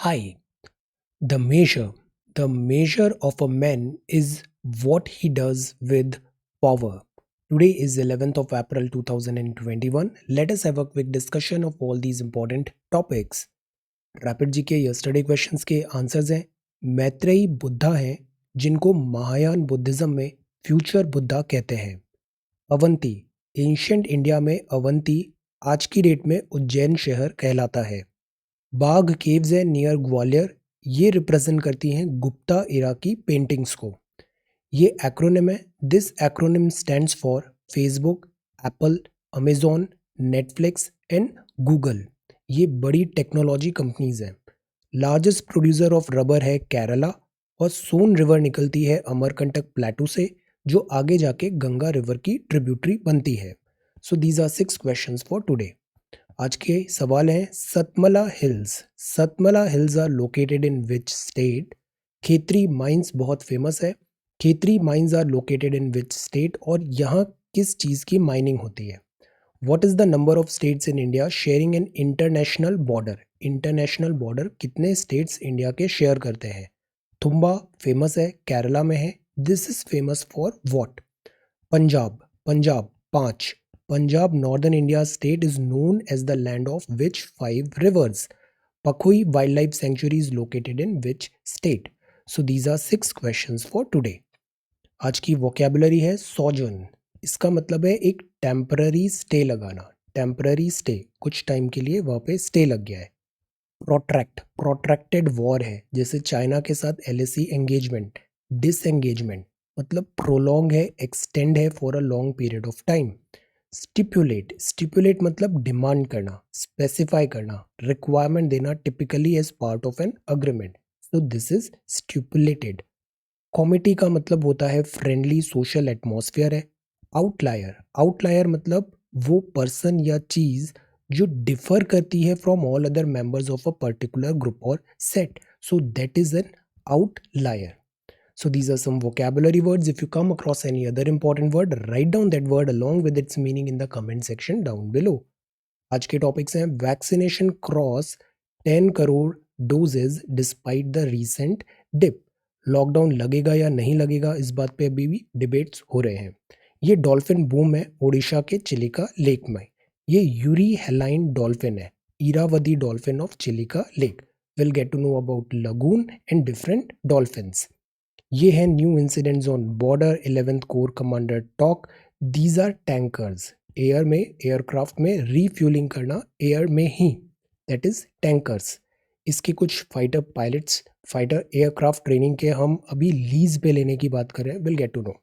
Hi, the measure. The measure of a man is what he does with power. Today is 11th of April 2021. Let us have a quick discussion of all these important topics. Rapid जी के yesterday questions के answers हैं। मैत्रेयी बुद्धा हैं जिनको Mahayana Buddhism में future Buddha कहते हैं। Avanti, ancient India में अवंती आज की डेट में उज्जैन शहर कहलाता है। बाघ केव्स है नियर ग्वालियर, ये रिप्रेजेंट करती हैं गुप्ता इरा की पेंटिंग्स को। ये एक्रोनिम है। This acronym stands for Facebook, Apple, Amazon, Netflix and Google. ये बड़ी टेक्नोलॉजी कंपनीज हैं। लार्जेस्ट प्रोड्यूसर ऑफ रबर है केरला और सोन रिवर निकलती है अमरकंटक प्लेटू से, जो आगे जाके गंगा रिवर की ट्रिब्यूटरी बनती है। So these are 6 questions for today. आज के सवाल हैं Satmala hills. Satmala hills are located in which state? Khetri mines बहुत फेमस है। Khetri mines are located in which state और यहाँ किस चीज़ की माइनिंग होती है? What is the number of states in India sharing an international border? International border कितने स्टेट्स इंडिया के शेयर करते हैं? तुम्बा फेमस है, केरला में है। This is famous for what? Punjab. Punjab 5। Punjab, northern India's state, is known as the land of which 5 rivers? Pakhui Wildlife Sanctuary is located in which state? So these are 6 questions for today. आज की vocabulary है sojourn। इसका मतलब है एक temporary stay लगाना। temporary stay, कुछ time के लिए वहाँ पे stay लग गया है। protract, protracted war है, जैसे चाइना के साथ LAC engagement। disengagement मतलब prolong है, extend है for a long period of time। Stipulate, stipulate मतलब डिमांड करना, स्पेसिफाई करना, रिक्वायरमेंट देना, typically as part of an agreement. So this is stipulated. Comity का मतलब होता है फ्रेंडली सोशल एटमॉस्फेयर है। आउटलायर, आउटलायर मतलब वो पर्सन या चीज जो डिफर करती है from all other members of a particular group और set. So that is an outlier. So these are some vocabulary words. If you come across any other important word, write down that word along with its meaning in the comment section down below. आज के topics हैं vaccination cross 10 crore doses despite the recent dip. Lockdown लगेगा या नहीं लगेगा, इस बात पे अभी भी डिबेट्स हो रहे हैं। ये डॉल्फिन बूम है ओडिशा के चिलिका लेक में। ये यूरी हेलाइन डॉल्फिन है, Irrawaddy dolphin of Chilika lake. Will get to know about lagoon and different dolphins. ये है new incidents on border 11th core commander talk. These are tankers. Air में, एयरक्राफ्ट में refuelling करना एयर में ही, दैट इज टैंकर्स। इसके कुछ fighter pilots, fighter aircraft training के हम अभी लीज पे लेने की बात कर रहे हैं। Will get to know.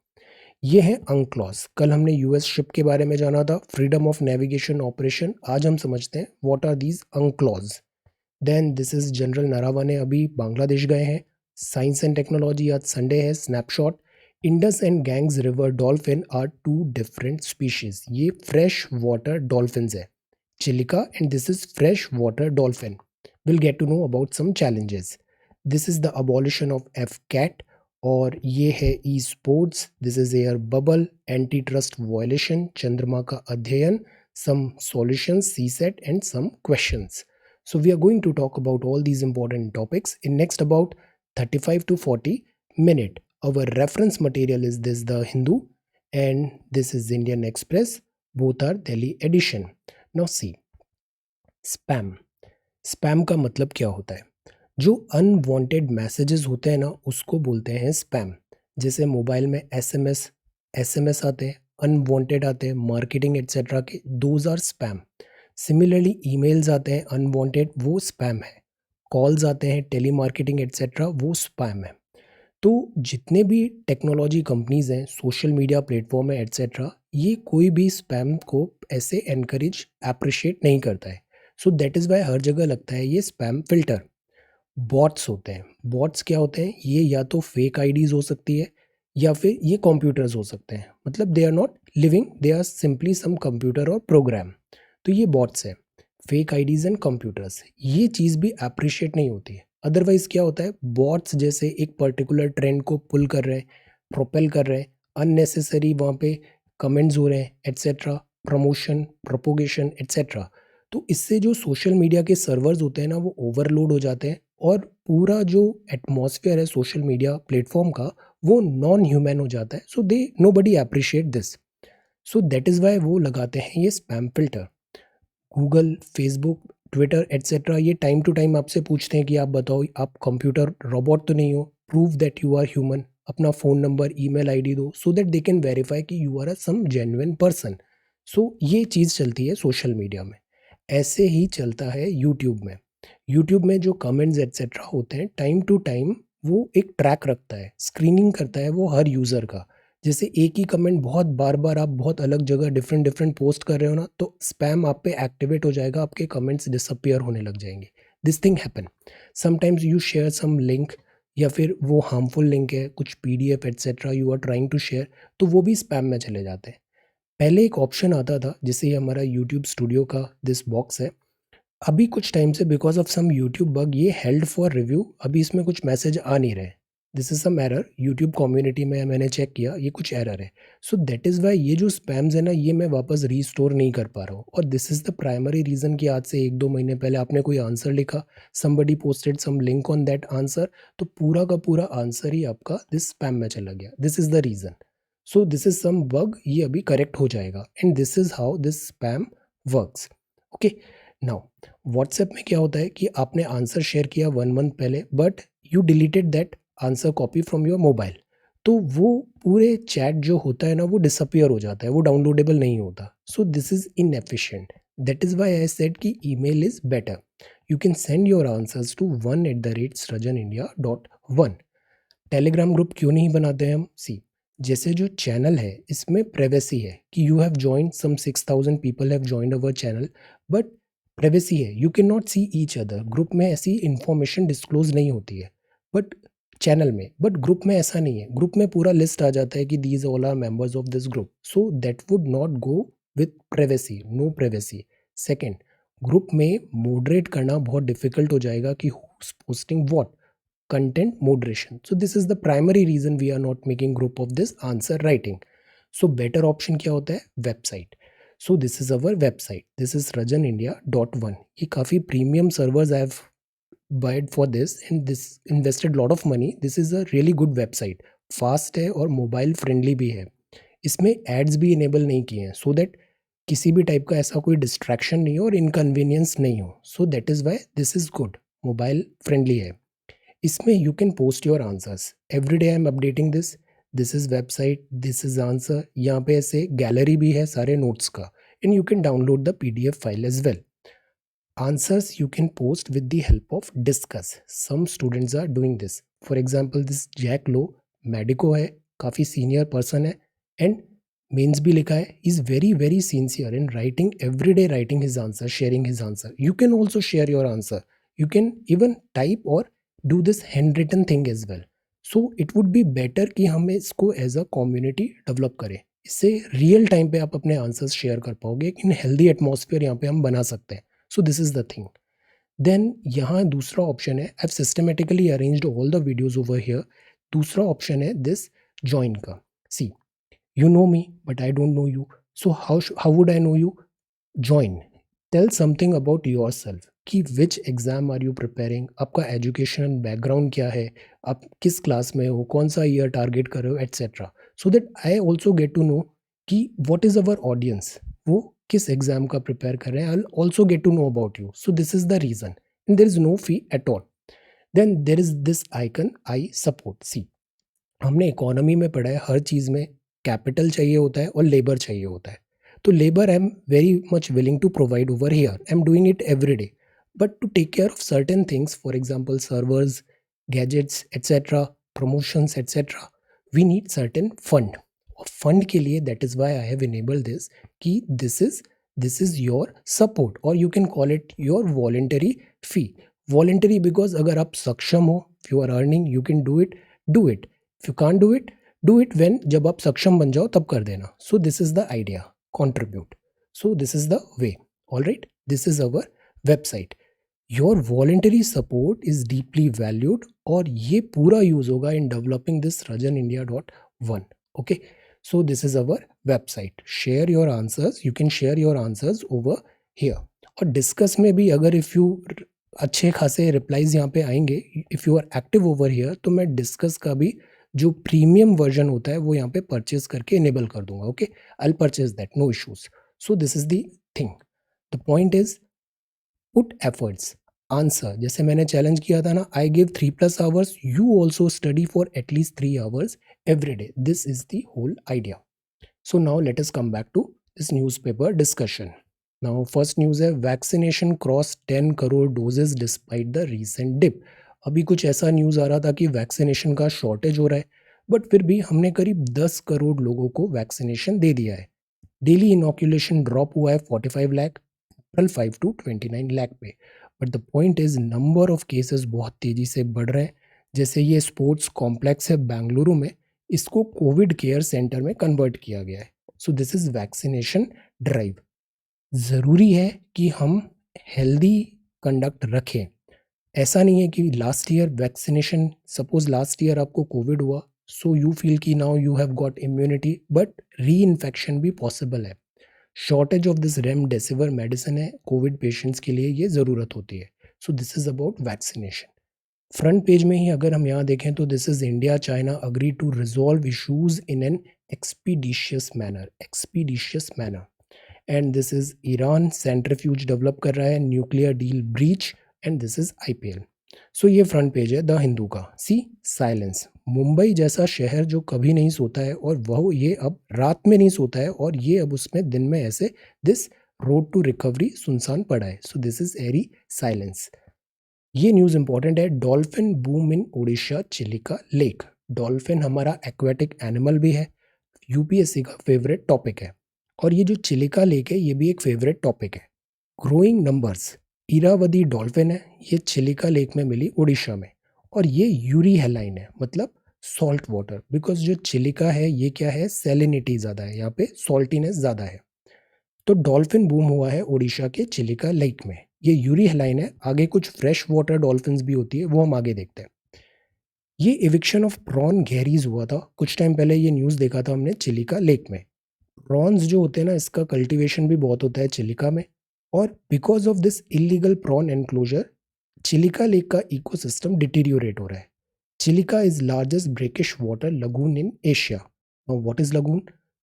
ये है अंक्लॉज। कल हमने यूएस शिप के बारे में जाना था, फ्रीडम ऑफ नेविगेशन ऑपरेशन। आज हम समझते हैं what are these UNCLOS. Then this is General Naravane अभी बांग्लादेश गए हैं। साइंस एंड टेक्नोलॉजी आज संडे है। Snapshot, Indus and Ganges river dolphin are 2 different species. ये फ्रेश वाटर डॉल्फिन्स है, Chilika and this is fresh water dolphin. Will get to know about some challenges. This is the abolition of FCAT और ये है esports. This is air bubble, anti trust violation, चंद्रमा का अध्ययन, some solutions, CSAT and some questions. So we are going to talk about all these important topics in next about 35 to 40 minute. Our reference material is this The Hindu and this is Indian Express. Both are Delhi edition. Now see, spam. Spam का मतलब क्या होता है? जो unwanted messages होते हैं ना, उसको बोलते हैं स्पैम। जैसे मोबाइल में एसएमएस आते हैं, अनवांटेड आते हैं, मार्केटिंग एट्सेट्रा के, those are spam. Similarly emails आते हैं अनवांटेड, वो स्पैम है। कॉल्स आते हैं टेली मार्केटिंग एट्सेट्रा, वो स्पैम है। तो जितने भी टेक्नोलॉजी कंपनीज हैं, सोशल मीडिया प्लेटफॉर्म है एट्सेट्रा, ये कोई भी स्पैम को ऐसे एनकरेज अप्रिशिएट नहीं करता है। सो दैट इज़ वाई हर जगह लगता है ये स्पैम फिल्टर। बॉट्स होते हैं। बॉट्स क्या होते हैं? ये या तो फेक आईडीज हो सकती है या फिर ये कंप्यूटर्स हो सकते हैं। मतलब they are not living, they are simply some computer और प्रोग्राम। तो ये बॉट्स है, फेक आईडीज एंड कंप्यूटर्स। ये चीज़ भी अप्रिशिएट नहीं होती है। अदरवाइज क्या होता है, बॉट्स जैसे एक पर्टिकुलर ट्रेंड को पुल कर रहे हैं, प्रोपेल कर रहे हैं, अननेसेसरी वहाँ पे कमेंट्स हो रहे हैं एट्सेट्रा, प्रमोशन, प्रोपोगेशन एट्सेट्रा। तो इससे जो सोशल मीडिया के सर्वर्स होते हैं ना, वो ओवरलोड हो जाते हैं और पूरा जो एटमॉस्फेयर है सोशल मीडिया प्लेटफॉर्म का वो नॉन ह्यूमन हो जाता है. So they nobody appreciate this. So that is why वो लगाते हैं ये spam filter. Google, Facebook, Twitter etcetera ये टाइम टू टाइम आपसे पूछते हैं कि आप बताओ आप कंप्यूटर रोबोट तो नहीं हो, prove that you are human. अपना फ़ोन नंबर, ईमेल आईडी दो so that they can verify कि you are a some genuine person. So ये चीज़ चलती है सोशल मीडिया में. ऐसे ही चलता है यूट्यूब में. यूट्यूब में जो कमेंट्स एटसेट्रा होते हैं टाइम टू टाइम वो एक ट्रैक रखता है, स्क्रीनिंग करता है वो हर यूज़र का. जैसे एक ही कमेंट बहुत बार-बार आप बहुत अलग जगह डिफरेंट डिफरेंट पोस्ट कर रहे हो ना, तो स्पैम आप पे एक्टिवेट हो जाएगा, आपके कमेंट्स डिसअपीयर होने लग जाएँगे. This thing happen. Sometimes you share some link या फिर वो हार्मफुल लिंक है, कुछ PDF etcetera you are trying to share, तो वो भी स्पैम में चले जाते हैं. पहले एक ऑप्शन आता था, जैसे ये हमारा यूट्यूब स्टूडियो का दिस बॉक्स है. अभी कुछ टाइम से because of some YouTube bug ये हेल्ड फॉर रिव्यू, अभी इसमें कुछ मैसेज आ नहीं रहे. This is some error. YouTube community में मैंने चेक किया, ये कुछ एरर है. सो दैट इज़ व्हाई ये जो स्पैम्स है ना, ये मैं वापस रीस्टोर नहीं कर पा रहा हूँ. और this is the primary reason कि आज से 1-2 महीने पहले आपने कोई आंसर लिखा, somebody posted some link on that answer, तो पूरा का पूरा आंसर ही आपका दिस स्पैम में चला गया. This is the reason. So this is some bug, ये अभी करेक्ट हो जाएगा and this is how this spam works. Okay. Now WhatsApp में क्या होता है कि आपने आंसर शेयर किया 1 मंथ पहले, but you deleted that answer copy from your mobile. तो वो पूरे चैट जो होता है ना वो डिसअपियर हो जाता है, वो डाउनलोडेबल नहीं होता. So this is inefficient. That is why I said कि email is better. You can send your answers to 1@srajanindia.1. Telegram group क्यों नहीं बनाते हैं हम? सी, जैसे जो चैनल है इसमें प्राइवेसी है कि you have joined some 6000 people have joined our channel, but privacy है, you can not see each other. Group में ऐसी इंफॉर्मेशन डिस्क्लोज नहीं होती है, बट चैनल में. बट ग्रुप में ऐसा नहीं है, ग्रुप में पूरा लिस्ट आ जाता है कि these all are members of this group. So that would not go with privacy, no privacy. Second, group में मॉडरेट करना बहुत डिफिकल्ट हो जाएगा कि who is posting what. Content moderation. So this is the primary reason we are not making group of this answer writing. So better option क्या होता है? Website. So this is our website. This is rajanindia.1. ये काफ़ी premium servers I have bought for this and this invested lot of money. This is a really good website. Fast है और mobile friendly भी है. इसमें ads भी enable नहीं किए हैं so that किसी भी टाइप का ऐसा कोई distraction नहीं हो और inconvenience नहीं हो. So that is why this is good. Mobile friendly है. इसमें you can post your answers. Every day I am updating this. This is website, this is answer. यहाँ पे ऐसे गैलरी भी है सारे नोट्स का and you can download the PDF file as well. Answers you can post with the help of discuss. Some students are doing this. For example, this Jack Low, medico है, काफ़ी senior person है and mains भी लिखा है. Is very very sincere in writing, every day writing his answer, sharing his answer. You can also share your answer. You can even type और do this hand written thing as well. So it would be better कि हम इसको as a community develop करें. इससे real time पे आप अपने answers share कर पाओगे. इन हेल्दी एटमॉस्फेयर यहाँ पे हम बना सकते हैं. So this is the thing. Then यहाँ दूसरा ऑप्शन है, I've systematically arranged all the videos over here. दूसरा ऑप्शन है this join का. See, you know me, but I don't know you. So how would I know you? Join. Tell something about yourself. कि which exam are you preparing? आपका education background क्या है? आप किस class में हो? कौन सा ईयर टारगेट कर रहे हो, etc. So that I also get to know कि what is our audience. वो किस एग्जाम का प्रिपेयर कर रहे हैं. I also get to know about you. So this is the reason and there is no fee at all. Then there is this icon I support. See, हमने economy में पढ़ा है हर चीज़ में कैपिटल चाहिए होता है और लेबर चाहिए होता है. तो labour I am very much willing to provide over here. I am doing it every day. But to take care of certain things, for example servers, gadgets etcetera, promotions etcetera, we need certain fund. और fund के लिए that is why I have enable this कि this is your support और you can call it your voluntary fee. Voluntary because अगर आप सक्षम हो, you are earning, you can do it, do it. If you can't do it when, जब आप सक्षम बन जाओ तब कर देना. सो this is the idea, contribute. So this is the way. Alright, this is our website. Your voluntary support is deeply valued और ये पूरा यूज होगा in developing this rajanindia.1. Okay, so this is our website. Share your answers. You can share your answers over here. और discuss में भी अगर if you अच्छे खासे रिप्लाईज यहाँ पे आएंगे। If you are active over here तो मैं डिस्कस का भी जो प्रीमियम वर्जन होता है वो यहाँ पे परचेज करके इनेबल कर दूंगा। Okay, I will purchase that, no issues. So this is the thing, the point is put efforts. Answer, जैसे मैंने चैलेंज किया था ना, I give 3+ hours, you also study for at least 3 hours every day. This is the whole idea. So now let us come back to this newspaper discussion. Now first news है, vaccination cross 10 crore doses despite the recent dip. अभी कुछ ऐसा news आ रहा था कि vaccination का shortage हो रहा है, बट फिर भी हमने करीब 10 करोड़ लोगों को वैक्सीनेशन दे दिया है। डेली इनोकुलेशन ड्रॉप हुआ है 45 लाख, अप्रैल 5 टू 29 लाख पे। But the point is number of cases बहुत तेज़ी से बढ़ रहे हैं। जैसे ये स्पोर्ट्स कॉम्प्लेक्स है बेंगलुरु में, इसको कोविड केयर सेंटर में कन्वर्ट किया गया है। So this is vaccination drive. ज़रूरी है कि हम हेल्दी कंडक्ट रखें। ऐसा नहीं है कि last year vaccination, suppose last year आपको कोविड हुआ, सो यू फील कि now you have got immunity, but re infection भी पॉसिबल है। Shortage of this remdesivir medicine है, कोविड पेशेंट्स के लिए ये ज़रूरत होती है। So this is about vaccination. Front page में ही अगर हम यहाँ देखें तो this is India China agree to resolve issues in an expeditious manner. And this is Iran centrifuge develop कर रहा है, nuclear deal breach, and this is IPL. So ये फ्रंट पेज है द हिंदू का। सी साइलेंस, मुंबई जैसा शहर जो कभी नहीं सोता है और वह ये अब रात में नहीं सोता है, और ये अब उसमें दिन में ऐसे दिस रोड टू रिकवरी सुनसान पड़ा है। So this is eerie silence. ये न्यूज़ इंपॉर्टेंट है, dolphin boom in Odisha Chilika lake. Dolphin हमारा एक्वेटिक एनिमल भी है, यूपीएससी का फेवरेट टॉपिक है, और ये जो चिलिका लेक है ये भी एक फेवरेट टॉपिक है। ग्रोइंग नंबर्स, इरावदी डॉल्फिन है, ये चिलिका लेक में मिली उड़ीसा में, और ये यूरी हेलाइन है, मतलब सॉल्ट वाटर। बिकॉज जो चिलिका है ये क्या है, सेलिनिटी ज़्यादा है, यहाँ पे सॉल्टीनेस ज़्यादा है। तो डॉल्फिन बूम हुआ है उड़ीसा के चिलिका लेक में। ये यूरी हेलाइन है, आगे कुछ फ्रेश वाटर डॉल्फिन्स भी होती है, वो हम आगे देखते हैं। ये इविक्शन ऑफ प्रॉन गैरीज हुआ था कुछ टाइम पहले, ये न्यूज़ देखा था हमने चिलिका लेक में। प्रॉन्स जो होते हैं ना, इसका कल्टीवेशन भी बहुत होता है चिलिका में, और because of this illegal prawn enclosure Chilika lake का इकोसिस्टम डिटीरियोरेट हो रहा है। Chilika is largest brackish water lagoon in Asia. What is lagoon?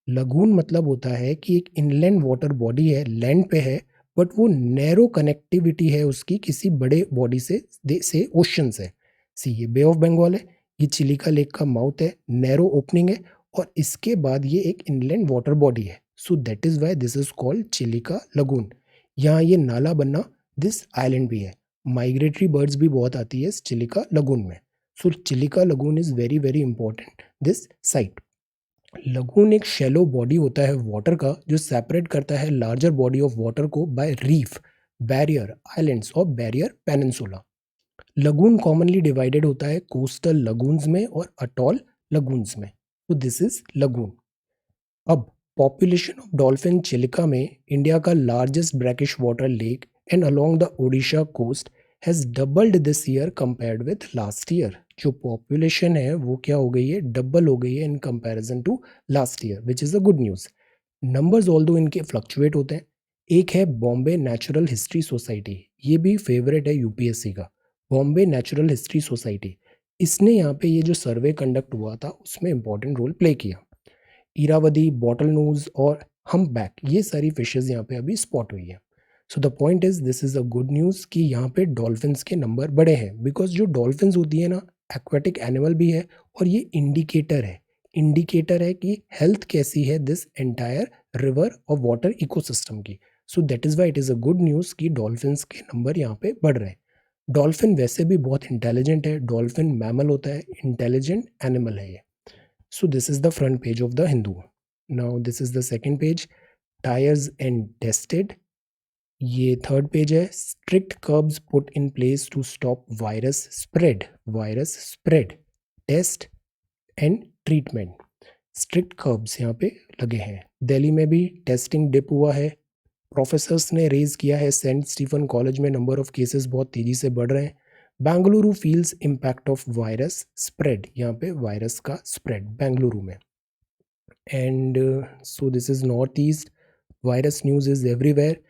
Lagoon मतलब होता है कि एक इनलैंड वाटर बॉडी है, लैंड पे है, बट वो नैरो कनेक्टिविटी है उसकी किसी बड़े बॉडी से ओशन से। सी ये बे ऑफ बंगाल है, ये चिलिका लेक का माउथ है, नैरो ओपनिंग है, और इसके बाद ये एक इनलैंड वाटर बॉडी है। So that is why this is called Chilika lagoon. यहाँ ये नाला बनना दिस आइलैंड भी है। माइग्रेटरी बर्ड्स भी बहुत आती है इस चिलिका लगून में। So Chilika lagoon is very very important this site. Lagoon एक शैलो बॉडी होता है वाटर का, जो सेपरेट करता है लार्जर बॉडी ऑफ वाटर को बाय रीफ, बैरियर आइलैंड्स और barrier peninsula. Lagoon commonly divided होता है कोस्टल लगून्स में और अटॉल लगून्स में। तो दिस इज लगून। अब पॉपुलेशन ऑफ डॉल्फिन चिलिका में इंडिया का largest brackish water lake and along the Odisha coast has doubled this year compared with last year. जो पॉपुलेशन है वो क्या हो गई है, डबल हो गई है in comparison to last year, which is a good news. Numbers although इनके फ्लक्चुएट होते हैं। एक है बॉम्बे नेचुरल हिस्ट्री सोसाइटी, ये भी फेवरेट है यूपीएससी का, बॉम्बे नेचुरल हिस्ट्री सोसाइटी। इसने यहाँ पे ये जो सर्वे कंडक्ट हुआ था उसमें इंपॉर्टेंट रोल प्ले किया। इरावदी, बॉटल नोज और हम्पबैक, ये सारी फिशेज यहाँ पे अभी स्पॉट हुई है। So the point is this is a good news कि यहाँ पे डॉल्फिन्स के नंबर बड़े हैं, बिकॉज जो डॉल्फिन्स होती है ना, एक्वेटिक एनिमल भी है, और ये इंडिकेटर है कि हेल्थ कैसी है दिस एंटायर रिवर और वाटर इकोसिस्टम की। सो that is why it is a good news कि डॉल्फिन्स के नंबर यहाँ पे बढ़ रहे हैं। डॉल्फिन वैसे भी बहुत इंटेलिजेंट है, डॉल्फिन मैमल होता है, इंटेलिजेंट एनिमल है ये। So this is the front page of the Hindu. Now this is the second page. Tires and tested. ये थर्ड पेज है, strict curbs put in place to stop virus spread, test and treatment. Strict curbs यहाँ पे लगे हैं। दिल्ली में भी testing dip हुआ है, प्रोफेसर्स ने रेज किया है, सेंट स्टीफन कॉलेज में नंबर ऑफ केसेस बहुत तेज़ी से बढ़ रहे हैं। Bengaluru feels impact of virus spread, यहाँ पे वायरस का स्प्रेड बेंगलुरु में। And so this is north east, virus news is everywhere.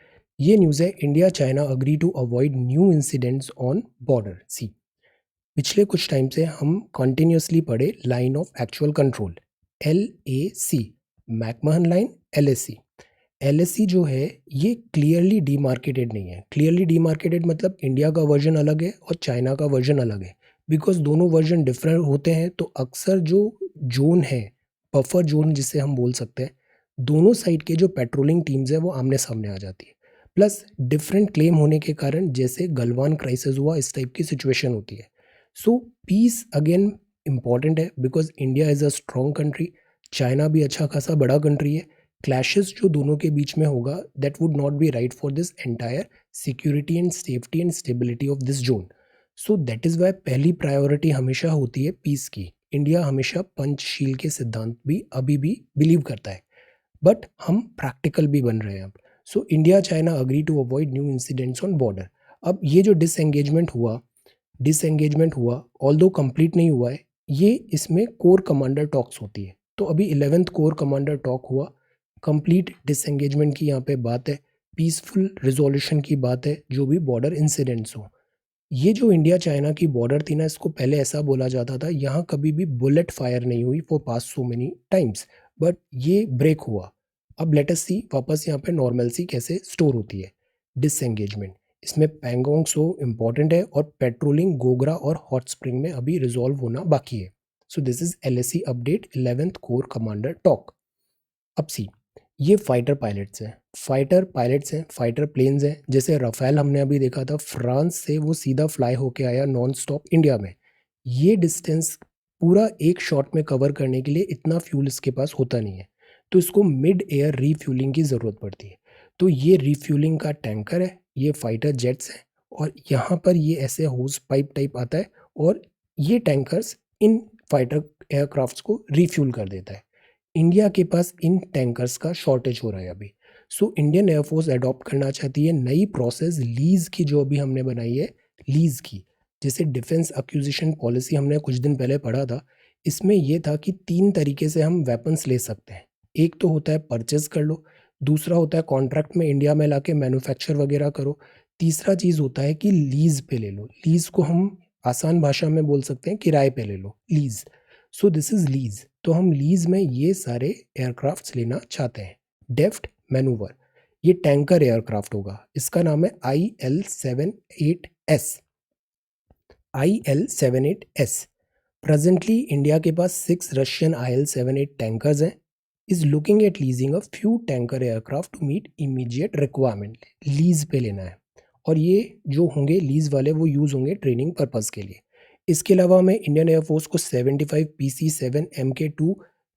ये न्यूज़ है, India China agree to avoid new incidents on border. See, पिछले कुछ टाइम से हम कंटिन्यूसली पढ़े line of actual control, LAC, McMahon line, LAC। LAC जो है ये क्लियरली डीमार्केटेड नहीं है। क्लियरली डीमार्केटेड मतलब इंडिया का वर्जन अलग है और चाइना का वर्जन अलग है। बिकॉज दोनों वर्जन डिफरेंट होते हैं तो अक्सर जो जोन है, बफर जोन जिसे हम बोल सकते हैं, दोनों साइड के जो पेट्रोलिंग टीम्स है वो आमने सामने आ जाती है। प्लस डिफरेंट क्लेम होने के कारण जैसे गलवान क्राइसिस हुआ, इस टाइप की सिचुएशन होती है। सो पीस अगेन इम्पॉर्टेंट है because India is a strong country, China भी अच्छा खासा बड़ा कंट्री है। क्लैशेस जो दोनों के बीच में होगा that would not be right for this entire security and safety and stability of this zone. So that is Y पहली प्रायोरिटी हमेशा होती है पीस की। इंडिया हमेशा पंचशील के सिद्धांत भी अभी भी बिलीव करता है, बट हम प्रैक्टिकल भी बन रहे हैं अब। So India China agree to avoid new incidents on border. अब ये जो डिसएंगेजमेंट हुआ ऑल्दो कंप्लीट नहीं हुआ है, ये इसमें कोर कमांडर टॉक्स होती है। तो अभी 11th कोर कमांडर टॉक हुआ, कंप्लीट डिसएंगेजमेंट की यहाँ पे बात है, पीसफुल रिजोल्यूशन की बात है जो भी बॉर्डर इंसिडेंट्स हो। ये जो इंडिया चाइना की बॉर्डर थी ना, इसको पहले ऐसा बोला जाता था यहाँ कभी भी बुलेट फायर नहीं हुई for past so many times, but ये ब्रेक हुआ। अब लेट अस सी वापस यहाँ पे नॉर्मलसी कैसे स्टोर होती है। डिसएंगेजमेंट, इसमें पैंगोंग सो इम्पॉर्टेंट है और पेट्रोलिंग गोगरा और हॉट स्प्रिंग में अभी रिजॉल्व होना बाकी है। So this is LAC update 11th core commander talk. अब सी, ये फाइटर प्लेन्स हैं। जैसे रफेल हमने अभी देखा था, फ्रांस से वो सीधा फ्लाई होके आया नॉन स्टॉप इंडिया में। ये डिस्टेंस पूरा एक शॉट में कवर करने के लिए इतना फ्यूल इसके पास होता नहीं है, तो इसको मिड एयर रीफ्यूलिंग की ज़रूरत पड़ती है। तो ये रीफ्यूलिंग का टैंकर है, ये फाइटर जेट्स हैं, और यहाँ पर ये ऐसे होस पाइप टाइप आता है और ये टैंकर्स इन फाइटर एयरक्राफ्ट्स को रीफ्यूल कर देता है। इंडिया के पास इन टैंकर्स का शॉर्टेज हो रहा है अभी। सो इंडियन एयरफोर्स अडॉप्ट करना चाहती है नई प्रोसेस लीज की, जो अभी हमने बनाई है लीज की। जैसे डिफेंस एक्विजिशन पॉलिसी हमने कुछ दिन पहले पढ़ा था, इसमें यह था कि 3 तरीके से हम वेपन्स ले सकते हैं। एक तो होता है परचेज कर लो, दूसरा होता है कॉन्ट्रैक्ट में इंडिया में लाके मैन्युफैक्चर वगैरह करो, तीसरा चीज़ होता है कि लीज पे ले लो। लीज को हम आसान भाषा में बोल सकते हैं किराए पे ले लो, lease. So this is lease. तो हम लीज में ये सारे एयरक्राफ्ट्स लेना चाहते हैं। डेफ्ट मैनूवर, ये टैंकर एयरक्राफ्ट होगा, इसका नाम है IL-78S। IL-78S। प्रेजेंटली इंडिया के पास 6 रशियन IL-78 टैंकर्स हैं, is looking at leasing a few tanker aircraft to meet immediate requirement. Lease पे लेना है, और ये जो होंगे लीज वाले वो यूज़ होंगे ट्रेनिंग पर्पज़ के लिए। इसके अलावा हमें इंडियन एयरफोर्स को 75 PC-7 MK2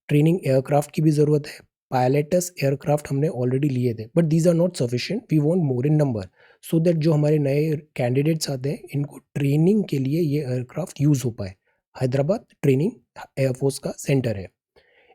ट्रेनिंग एयरक्राफ्ट की भी ज़रूरत है। पायलटस एयरक्राफ्ट हमने ऑलरेडी लिए थे, but these are not sufficient, we want more in number, so that जो हमारे नए कैंडिडेट्स आते हैं इनको ट्रेनिंग के लिए ये एयरक्राफ्ट यूज़ हो पाए। हैदराबाद ट्रेनिंग एयरफोर्स का सेंटर है।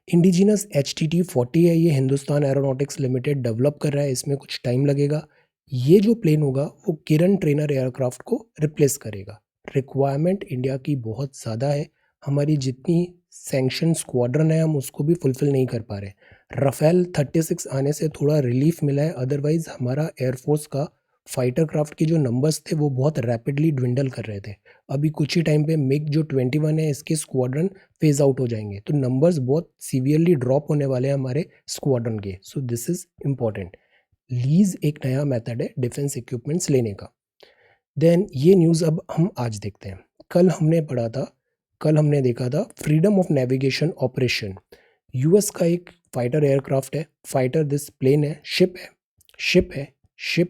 इंडिजिनस HTT-40 है, ये हिंदुस्तान एरोनॉटिक्स लिमिटेड डेवलप कर रहा है, इसमें कुछ टाइम लगेगा। ये जो प्लेन होगा वो किरण ट्रेनर एयरक्राफ्ट को रिप्लेस करेगा। रिक्वायरमेंट इंडिया की बहुत ज़्यादा है, हमारी जितनी सैंक्शन स्क्वाड्रन है हम उसको भी फुलफिल नहीं कर पा रहे। राफेल 36 आने से थोड़ा रिलीफ मिला है, अदरवाइज हमारा एयरफोर्स का फाइटर क्राफ्ट के जो नंबर्स थे वो बहुत रैपिडली ड्विंडल कर रहे थे। अभी कुछ ही टाइम पे मिग जो 21 है इसके स्क्वाड्रन फेज आउट हो जाएंगे, तो नंबर्स बहुत सीवियरली ड्रॉप होने वाले हैं हमारे स्क्वाड्रन के। सो दिस इज इम्पॉर्टेंट। लीज एक नया मेथड है डिफेंस इक्विपमेंट्स लेने का। देन ये न्यूज़ अब हम आज देखते हैं। कल हमने देखा था freedom of navigation operation. US का एक फाइटर एयरक्राफ्ट है, फाइटर दिस प्लेन है, शिप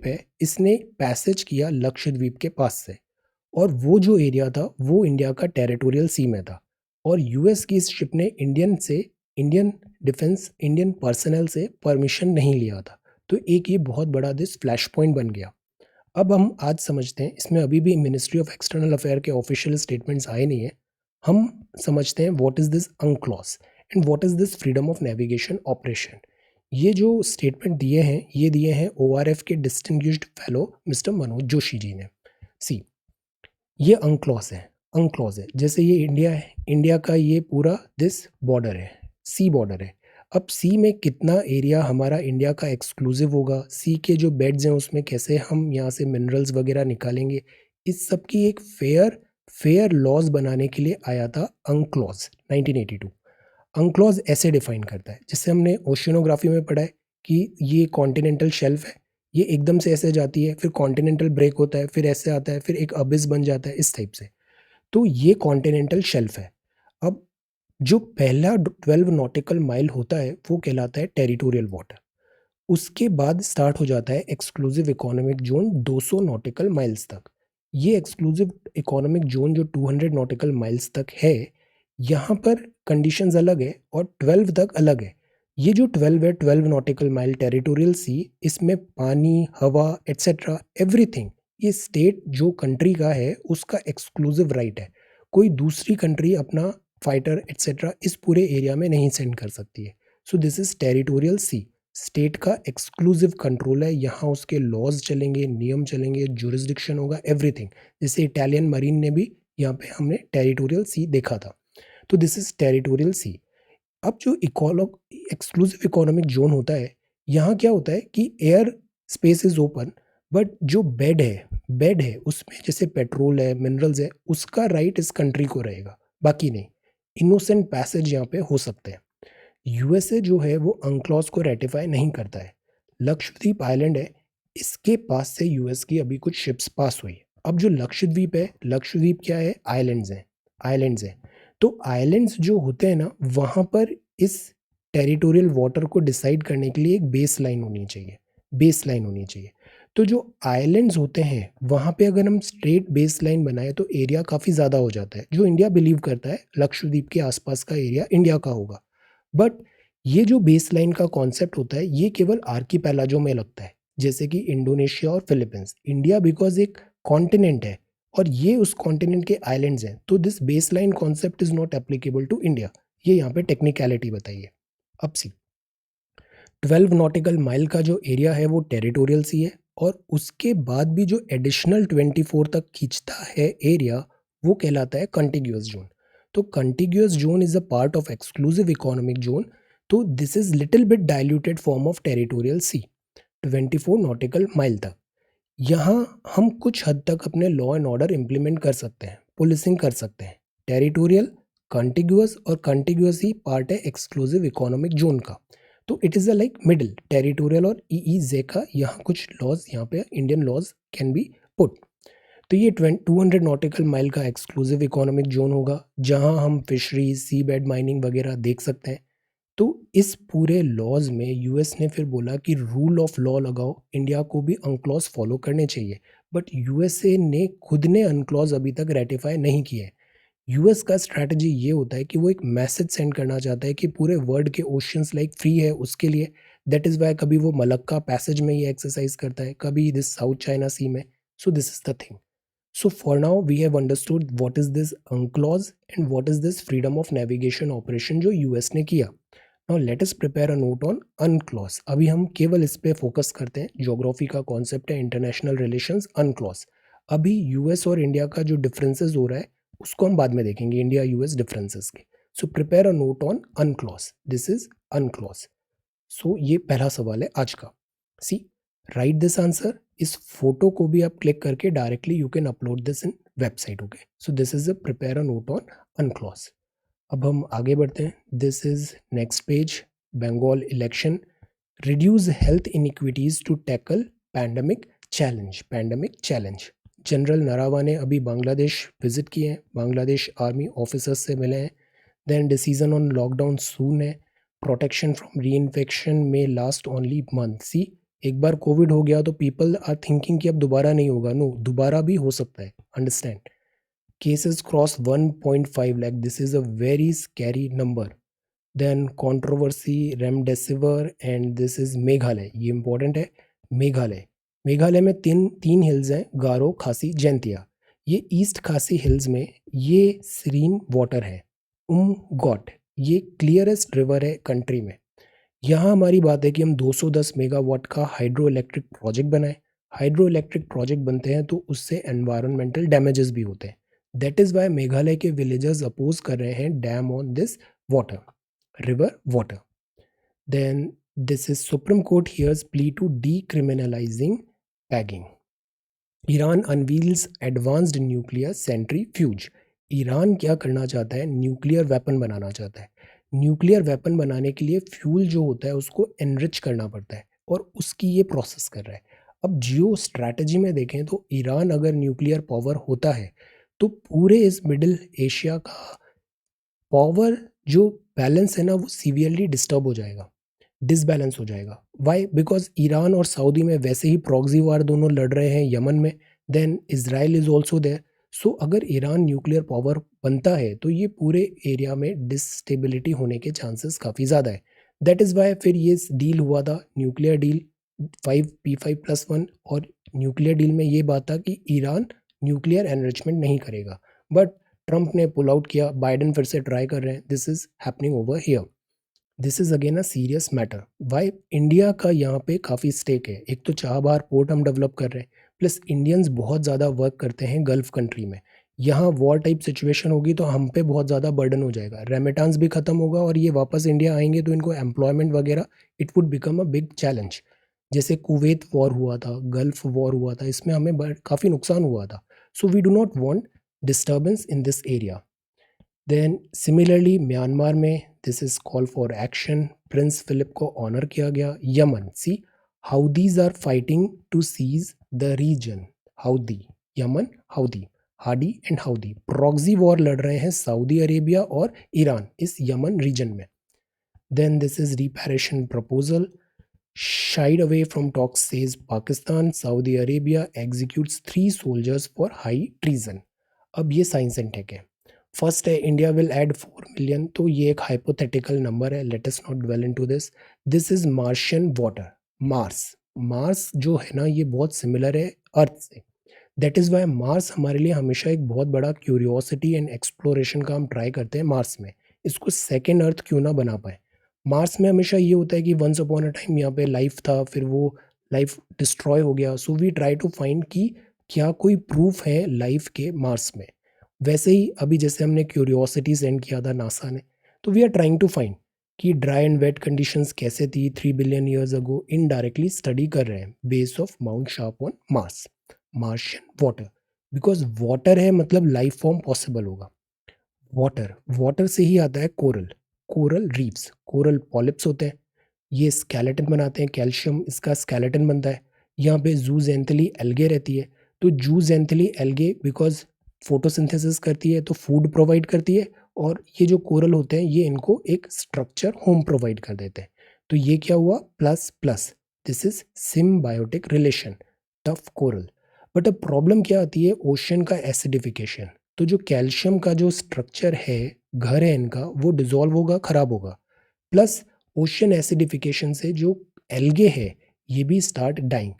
है, इसने पैसेज किया लक्षद्वीप के पास से, और वो जो एरिया था वो इंडिया का टेरिटोरियल सी में था, और यूएस की इस शिप ने इंडियन पर्सनल से परमिशन नहीं लिया था। तो एक ये बहुत बड़ा दिस फ्लैश पॉइंट बन गया। अब हम आज समझते हैं, इसमें अभी भी मिनिस्ट्री ऑफ एक्सटर्नल अफेयर के ऑफिशियल स्टेटमेंट्स आए नहीं है। हम समझते हैं what is this UNCLOS and what is this freedom of navigation operation. ये जो स्टेटमेंट दिए हैं ये दिए हैं ORF के distinguished fellow mister Manoj Joshi ji ने। सी, ये अंक्लॉज है, जैसे ये इंडिया है, इंडिया का ये पूरा दिस बॉर्डर है, सी बॉर्डर है। अब सी में कितना एरिया हमारा इंडिया का एक्सक्लूसिव होगा, सी के जो बेड्स हैं उसमें कैसे हम यहाँ से मिनरल्स वगैरह निकालेंगे, इस सब की एक फेयर लॉज बनाने के लिए आया था अंक्लॉज 1982। अंक्लॉज ऐसे डिफाइन करता है, जिससे हमने ओशियोनोग्राफी में पढ़ा है कि ये कॉन्टिनेंटल शेल्फ है, ये एकदम से ऐसे जाती है, फिर कॉन्टिनेंटल ब्रेक होता है, फिर ऐसे आता है, फिर एक अबिस बन जाता है, इस टाइप से। तो ये कॉन्टिनेंटल शेल्फ है। अब जो पहला 12 नॉटिकल माइल होता है वो कहलाता है टेरिटोरियल वाटर। उसके बाद स्टार्ट हो जाता है exclusive economic zone 200 nautical miles तक। ये एक्सक्लूसिव इकोनॉमिक जोन जो 200 नॉटिकल माइल्स तक है, यहाँ पर कंडीशंस अलग है और 12 तक अलग है। ये जो 12 है, 12 नॉटिकल माइल टेरिटोरियल सी, इसमें पानी, हवा एट्सेट्रा एवरीथिंग, ये स्टेट जो कंट्री का है उसका एक्सक्लूसिव राइट है। कोई दूसरी कंट्री अपना फाइटर एट्सेट्रा इस पूरे एरिया में नहीं सेंड कर सकती है। So this is territorial C, state का एक्सक्लूसिव कंट्रोल है, यहाँ उसके लॉज चलेंगे, नियम चलेंगे, जुरिस्डिक्शन होगा, एवरीथिंग। जैसे इटालियन मरीन ने भी यहाँ पे हमने टेरिटोरियल सी देखा था। तो दिस इज टेरिटोरियल सी। अब जो एक्सक्लूसिव इकोनॉमिक जोन होता है, यहाँ क्या होता है कि air space is open, but जो बेड है उसमें जैसे पेट्रोल है, मिनरल्स है, उसका राइट इस कंट्री को रहेगा, बाकी नहीं। इनोसेंट पैसेज यहाँ पे हो सकते हैं। यूएसए जो है वो अंक्लॉज को रेटिफाई नहीं करता है। लक्षद्वीप आइलैंड है, इसके पास से यूएस की अभी कुछ शिप्स पास हुई। अब जो लक्षद्वीप है, लक्षद्वीप क्या है, आइलैंड्स हैं। तो आइलैंड्स जो होते हैं ना, वहाँ पर इस टेरिटोरियल वाटर को डिसाइड करने के लिए एक बेस लाइन होनी चाहिए। तो जो आइलैंड्स होते हैं वहाँ पे अगर हम स्ट्रेट बेस लाइन बनाए तो एरिया काफ़ी ज़्यादा हो जाता है, जो इंडिया बिलीव करता है लक्षद्वीप के आसपास का एरिया इंडिया का होगा। बट ये जो बेस लाइन का कॉन्सेप्ट होता है ये केवल आर्कीपेलाजो में लगता है, जैसे कि इंडोनेशिया और फिलीपींस। इंडिया बिकॉज एक कॉन्टिनेंट है और ये उस कॉन्टिनेंट के आइलैंड्स हैं, तो this baseline concept is not applicable to India. ये यहाँ पे टेक्निकलिटी बताइए। अब सी 12 नॉटिकल माइल का जो एरिया है वो टेरिटोरियल सी है, और उसके बाद भी जो एडिशनल 24 तक खींचता है एरिया, वो कहलाता है कंटिग्यूअस जोन। तो contiguous zone is a part of exclusive economic zone. तो this is little bit diluted form of territorial sea 24 nautical mile तक। यहाँ हम कुछ हद तक अपने लॉ एंड ऑर्डर इम्प्लीमेंट कर सकते हैं, पुलिसिंग कर सकते हैं। टेरिटोरियल, कंटिग्यूअस और कंटिग्यूअस ही पार्ट है एक्सक्लूसिव इकोनॉमिक जोन का। तो it is a like middle territorial और ईईजे का, यहाँ कुछ लॉज, यहाँ पे Indian laws can be put. तो ये 200 नॉटिकल माइल का एक्सक्लूसिव इकोनॉमिक जोन होगा, जहाँ हम फिशरीज, सी बेड माइनिंग वगैरह देख सकते हैं। तो इस पूरे लॉज में यूएस ने फिर बोला कि रूल ऑफ लॉ लगाओ, इंडिया को भी अनक्लॉज फॉलो करने चाहिए। बट यूएसए ने खुद ने अनक्लॉज अभी तक रेटिफाई नहीं किया है। यूएस का स्ट्रैटेजी ये होता है कि वो एक मैसेज सेंड करना चाहता है कि पूरे वर्ल्ड के ओशियंस लाइक फ्री है उसके लिए। दैट इज़ वाई कभी वो मलक्का पैसेज में ये एक्सरसाइज करता है, कभी दिस साउथ चाइना सी में। सो this is the thing. So for now we have understood what is this UNCLOS and what is this freedom of navigation operation जो US ने किया। Now let us prepare a note on UNCLOS। अभी हम केवल इस पे focus करते हैं, ज्योग्राफी का कॉन्सेप्ट है इंटरनेशनल रिलेशंस UNCLOS। अभी यूएस और इंडिया का जो डिफरेंसेस हो रहा है उसको हम बाद में देखेंगे, इंडिया यूएस डिफरेंसेस के। So prepare a note on UNCLOS, this is UNCLOS। सो ये पहला सवाल है आज का। See write this answer. इस फोटो को भी आप क्लिक करके directly you can upload this in website. Okay, so this is a prepare a note on UNCLOS। अब हम आगे बढ़ते हैं। This is next page. Bengal election, reduce health inequities to tackle pandemic challenge. General Naravane ने अभी Bangladesh visit किए हैं, Bangladesh army officers से मिले हैं। देन डिसीजन ऑन लॉकडाउन सून है। प्रोटेक्शन फ्रॉम री इन्फेक्शन में लास्ट ओनली मंथ। सी एक बार कोविड हो गया तो पीपल आर थिंकिंग कि अब दोबारा नहीं होगा। नो, दोबारा भी हो सकता है, understand. Cases cross 1.5 lakh, this is a very scary number. Then controversy remdesivir and this is Meghalaya, ये इंपॉर्टेंट है। मेघालय, मेघालय में तीन तीन हिल्स हैं, गारो, खासी, जैंतिया। ये ईस्ट खासी हिल्स में ये सीरीन वाटर है। गॉट, ये क्लियरेस्ट रिवर है कंट्री में। यहाँ हमारी बात है कि हम 210 मेगावाट का हाइड्रो इलेक्ट्रिक प्रोजेक्ट बनाएं। हाइड्रो इलेक्ट्रिक प्रोजेक्ट बनते हैं तो उससे एनवायरमेंटल डैमेजेस भी होते हैं। दैट इज वाई मेघालय के विलेजर्स अपोज कर रहे हैं dam on this water, river water. Then this is Supreme Court hears plea to decriminalizing pegging. Iran unveils advanced nuclear centrifuge. Iran क्या करना चाहता है? न्यूक्लियर वेपन बनाना चाहता है। न्यूक्लियर वेपन बनाने के लिए फ्यूल जो होता है उसको एनरिच करना पड़ता है और उसकी ये प्रोसेस कर रहा है। अब जियो स्ट्रैटेजी में देखें तो ईरान अगर न्यूक्लियर पावर होता है तो पूरे इस मिडिल एशिया का पावर जो बैलेंस है ना वो सीवियरली डिस्टर्ब हो जाएगा, डिसबैलेंस हो जाएगा। वाई? बिकॉज ईरान और सऊदी में वैसे ही प्रॉक्सी वार दोनों लड़ रहे हैं यमन में, then Israel is also there. So अगर ईरान न्यूक्लियर पावर बनता है तो ये पूरे एरिया में डिसस्टेबिलिटी होने के चांसेस काफ़ी ज़्यादा है। दैट इज़ वाई फिर ये डील हुआ था, न्यूक्लियर डील 5P5+1। और न्यूक्लियर डील में ये बात था कि ईरान न्यूक्लियर एनरिचमेंट नहीं करेगा, बट ट्रंप ने पुल आउट किया, बाइडन फिर से ट्राई कर रहे हैं। This is happening over here. This is again a serious matter. Why? India का यहाँ पे काफ़ी स्टेक है। एक तो चाबहार पोर्ट हम डेवलप कर रहे हैं, प्लस इंडियंस बहुत ज़्यादा वर्क करते हैं गल्फ कंट्री में। यहाँ वॉर टाइप सिचुएशन होगी तो हम पे बहुत ज़्यादा बर्डन हो जाएगा, रेमिटेंस भी खत्म होगा और ये वापस इंडिया आएंगे तो इनको एम्प्लॉयमेंट वगैरह it would become a big challenge. जैसे कुवैत वॉर हुआ था, गल्फ वॉर हुआ था, इसमें हमें काफ़ी नुकसान हुआ था। So we do not want disturbance in this area. Then similarly Myanmar में this is call for action, prince Philip को ऑनर किया गया। Yemen, see Houthis are fighting to seize the region. Houthi, Yemen, Houthi, Hadi and Houthi proxy war लड़ रहे हैं Saudi Arabia और Iran इस Yemen region में। Then this is reparation proposal, shied away from talks says Pakistan, Saudi Arabia executes 3 soldiers for high treason। अब ये science and tech है। First है इंडिया विल ऐड 4 मिलियन, तो ये एक हाइपोथेटिकल नंबर है, let us not dwell into this. This is Martian water. Mars, Mars जो है ना ये बहुत सिमिलर है अर्थ से। दैट इज़ वाई मार्स हमारे लिए हमेशा एक बहुत बड़ा क्यूरियोसिटी एंड एक्सप्लोरेशन का हम ट्राई करते हैं मार्स में। इसको सेकेंड अर्थ क्यों ना बना पाए? मार्स में हमेशा ये होता है कि वंस अपॉन अ टाइम यहाँ पे लाइफ था, फिर वो लाइफ डिस्ट्रॉय हो गया। So we try to find कि क्या कोई प्रूफ है लाइफ के मार्स में। वैसे ही अभी जैसे हमने क्यूरियोसिटी सेंड किया था नासा ने, तो we are trying to find कि ड्राई एंड वेट कंडीशंस कैसे थी 3 billion years ago. Indirectly study कर रहे हैं base of Mount Sharp on Mars, Martian water. Because water है मतलब लाइफ फॉर्म पॉसिबल होगा। वाटर, वाटर से ही आता है coral, coral reefs, coral polyps होते हैं, ये स्केलेटन बनाते हैं, कैल्शियम इसका स्केलेटन बनता है। यहाँ पे जूजेंथली एल्गे रहती है, तो जूजेंथली एल्गे बिकॉज फोटोसिंथेसिस करती है तो फूड प्रोवाइड करती है, और ये जो कोरल होते हैं ये इनको एक स्ट्रक्चर होम प्रोवाइड कर देते हैं। तो ये क्या हुआ? Plus plus, this is symbiotic relation, tough coral. But अब प्रॉब्लम क्या आती है? ओशन का एसिडिफिकेशन। तो जो कैल्शियम का जो स्ट्रक्चर है, घर है इनका, वो डिजोल्व होगा, खराब होगा। प्लस ओशन एसिडिफिकेशन से जो एल्गे है ये भी स्टार्ट डाइंग।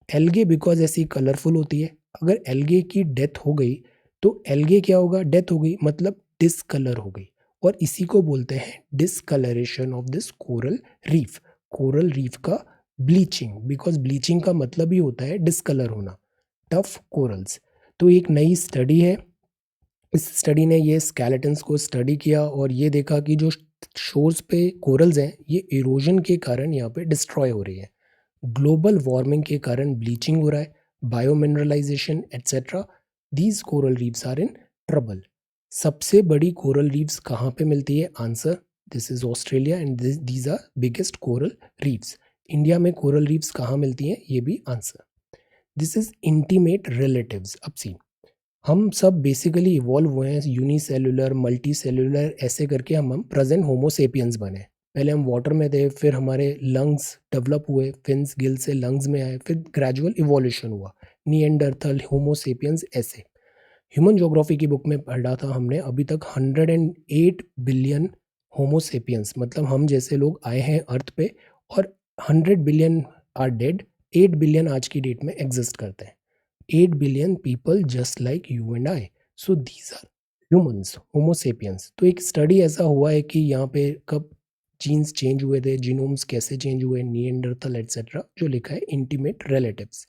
एल्गे बिकॉज ऐसी कलरफुल होती है, अगर एल्गे की डेथ हो गई तो एल्गे क्या होगा? डेथ हो गई मतलब डिसकलर हो गई, और इसी को बोलते हैं discoloration of this coral reef. Coral reef का ब्लीचिंग, बिकॉज ब्लीचिंग का मतलब ही होता है डिसकलर होना। टफ कोरल्स, तो एक नई स्टडी है, इस स्टडी ने ये स्केलेटन्स को स्टडी किया और ये देखा कि जो शोर्स पे कोरल्स हैं ये इरोजन के कारण यहाँ पे डिस्ट्रॉय हो रही है, ग्लोबल वार्मिंग के कारण ब्लीचिंग हो रहा है, biomineralization etcetera. These coral reefs are in trouble. सबसे बड़ी कोरल रीफ्स कहाँ पे मिलती है? Answer, this is Australia and these are biggest coral reefs. India में कोरल रीफ्स कहाँ मिलती हैं? ये भी answer. This is intimate relatives. अब सी, हम सब बेसिकली इवॉल्व हुए हैं यूनिसेलुलर, मल्टी सेलुलर, ऐसे करके हम प्रेजेंट होमोसेपियंस बने। पहले हम वाटर में थे, फिर हमारे लंग्स डेवलप हुए, फिन्स गिल से लंग्स में आए, फिर ग्रेजुअल इवोल्यूशन हुआ, निएंडरथल, होमोसेपियंस, ऐसे। ह्यूमन ज्योग्राफी की बुक में पढ़ा था हमने, अभी तक 108 बिलियन होमोसेपियंस मतलब हम जैसे लोग आए हैं अर्थ पे, और 100 बिलियन आर डेड, 8 बिलियन आज की डेट में एग्जिस्ट करते हैं। 8 billion people just like you and I, so these are humans, homo sapiens. तो एक स्टडी ऐसा हुआ है कि यहाँ पे कब जीन्स चेंज हुए थे, जीनोम्स कैसे चेंज हुए, निएंडरथल एटसेट्रा, जो लिखा है intimate relatives.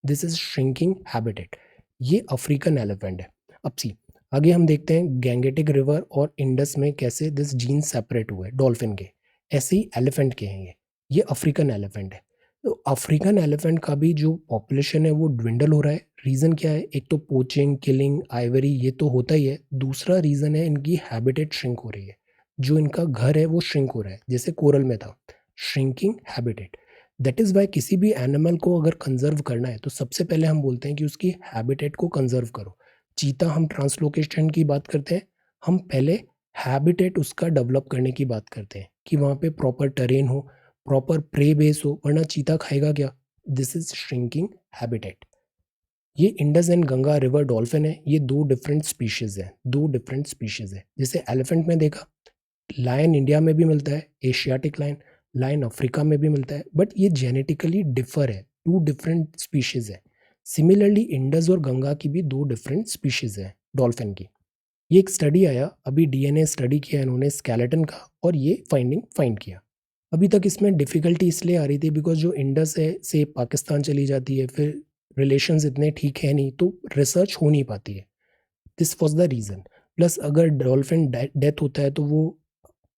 This is shrinking habitat. ये अफ्रीकन एलिफेंट है। अब सी, आगे हम देखते हैं गैंगेटिक रिवर और इंडस में कैसे दिस जीन सेपरेट हुए डॉल्फिन के। ऐसे ही एलिफेंट के हैं ये अफ्रीकन एलिफेंट है। तो अफ्रीकन एलिफेंट का भी जो पॉपुलेशन है वो ड्विंडल हो रहा है। रीज़न क्या है? एक तो पोचिंग, किलिंग, आइवरी ये तो होता ही है। दूसरा रीज़न है इनकी हैबिटेट श्रिंक हो रही है। जो इनका घर है वो श्रिंक हो रहा है, जैसे कोरल में था, shrinking habitat. That is Y किसी भी एनिमल को अगर कंजर्व करना है तो सबसे पहले हम बोलते हैं कि उसकी हैबिटेट को कंजर्व करो। चीता हम ट्रांसलोकेशन की बात करते हैं, हम पहले हैबिटेट उसका डेवलप करने की बात करते हैं कि वहाँ पे प्रॉपर टेरेन हो, प्रॉपर प्रे बेस हो, वरना चीता खाएगा क्या? This is shrinking habitat. ये Indus and Ganga river dolphin है, ये दो डिफरेंट स्पीशीज है, दो डिफरेंट स्पीशीज है। जैसे एलिफेंट में देखा, लायन इंडिया में भी मिलता है, एशियाटिक लायन, लायन अफ्रीका में भी मिलता है, बट ये जेनेटिकली डिफर है, टू डिफरेंट स्पीशीज है। सिमिलरली इंडस और गंगा की भी दो डिफरेंट स्पीशीज है डॉल्फिन की। ये एक स्टडी आया, अभी डीएनए स्टडी किया इन्होंने स्केलेटन का, और ये फाइंडिंग फाइंड किया। अभी तक इसमें डिफ़िकल्टी इसलिए आ रही थी बिकॉज़ जो इंडस है से पाकिस्तान चली जाती है, फिर रिलेशंस इतने ठीक है नहीं, तो रिसर्च हो नहीं पाती है। This was the reason. Plus अगर डॉल्फिन डेथ होता है तो वो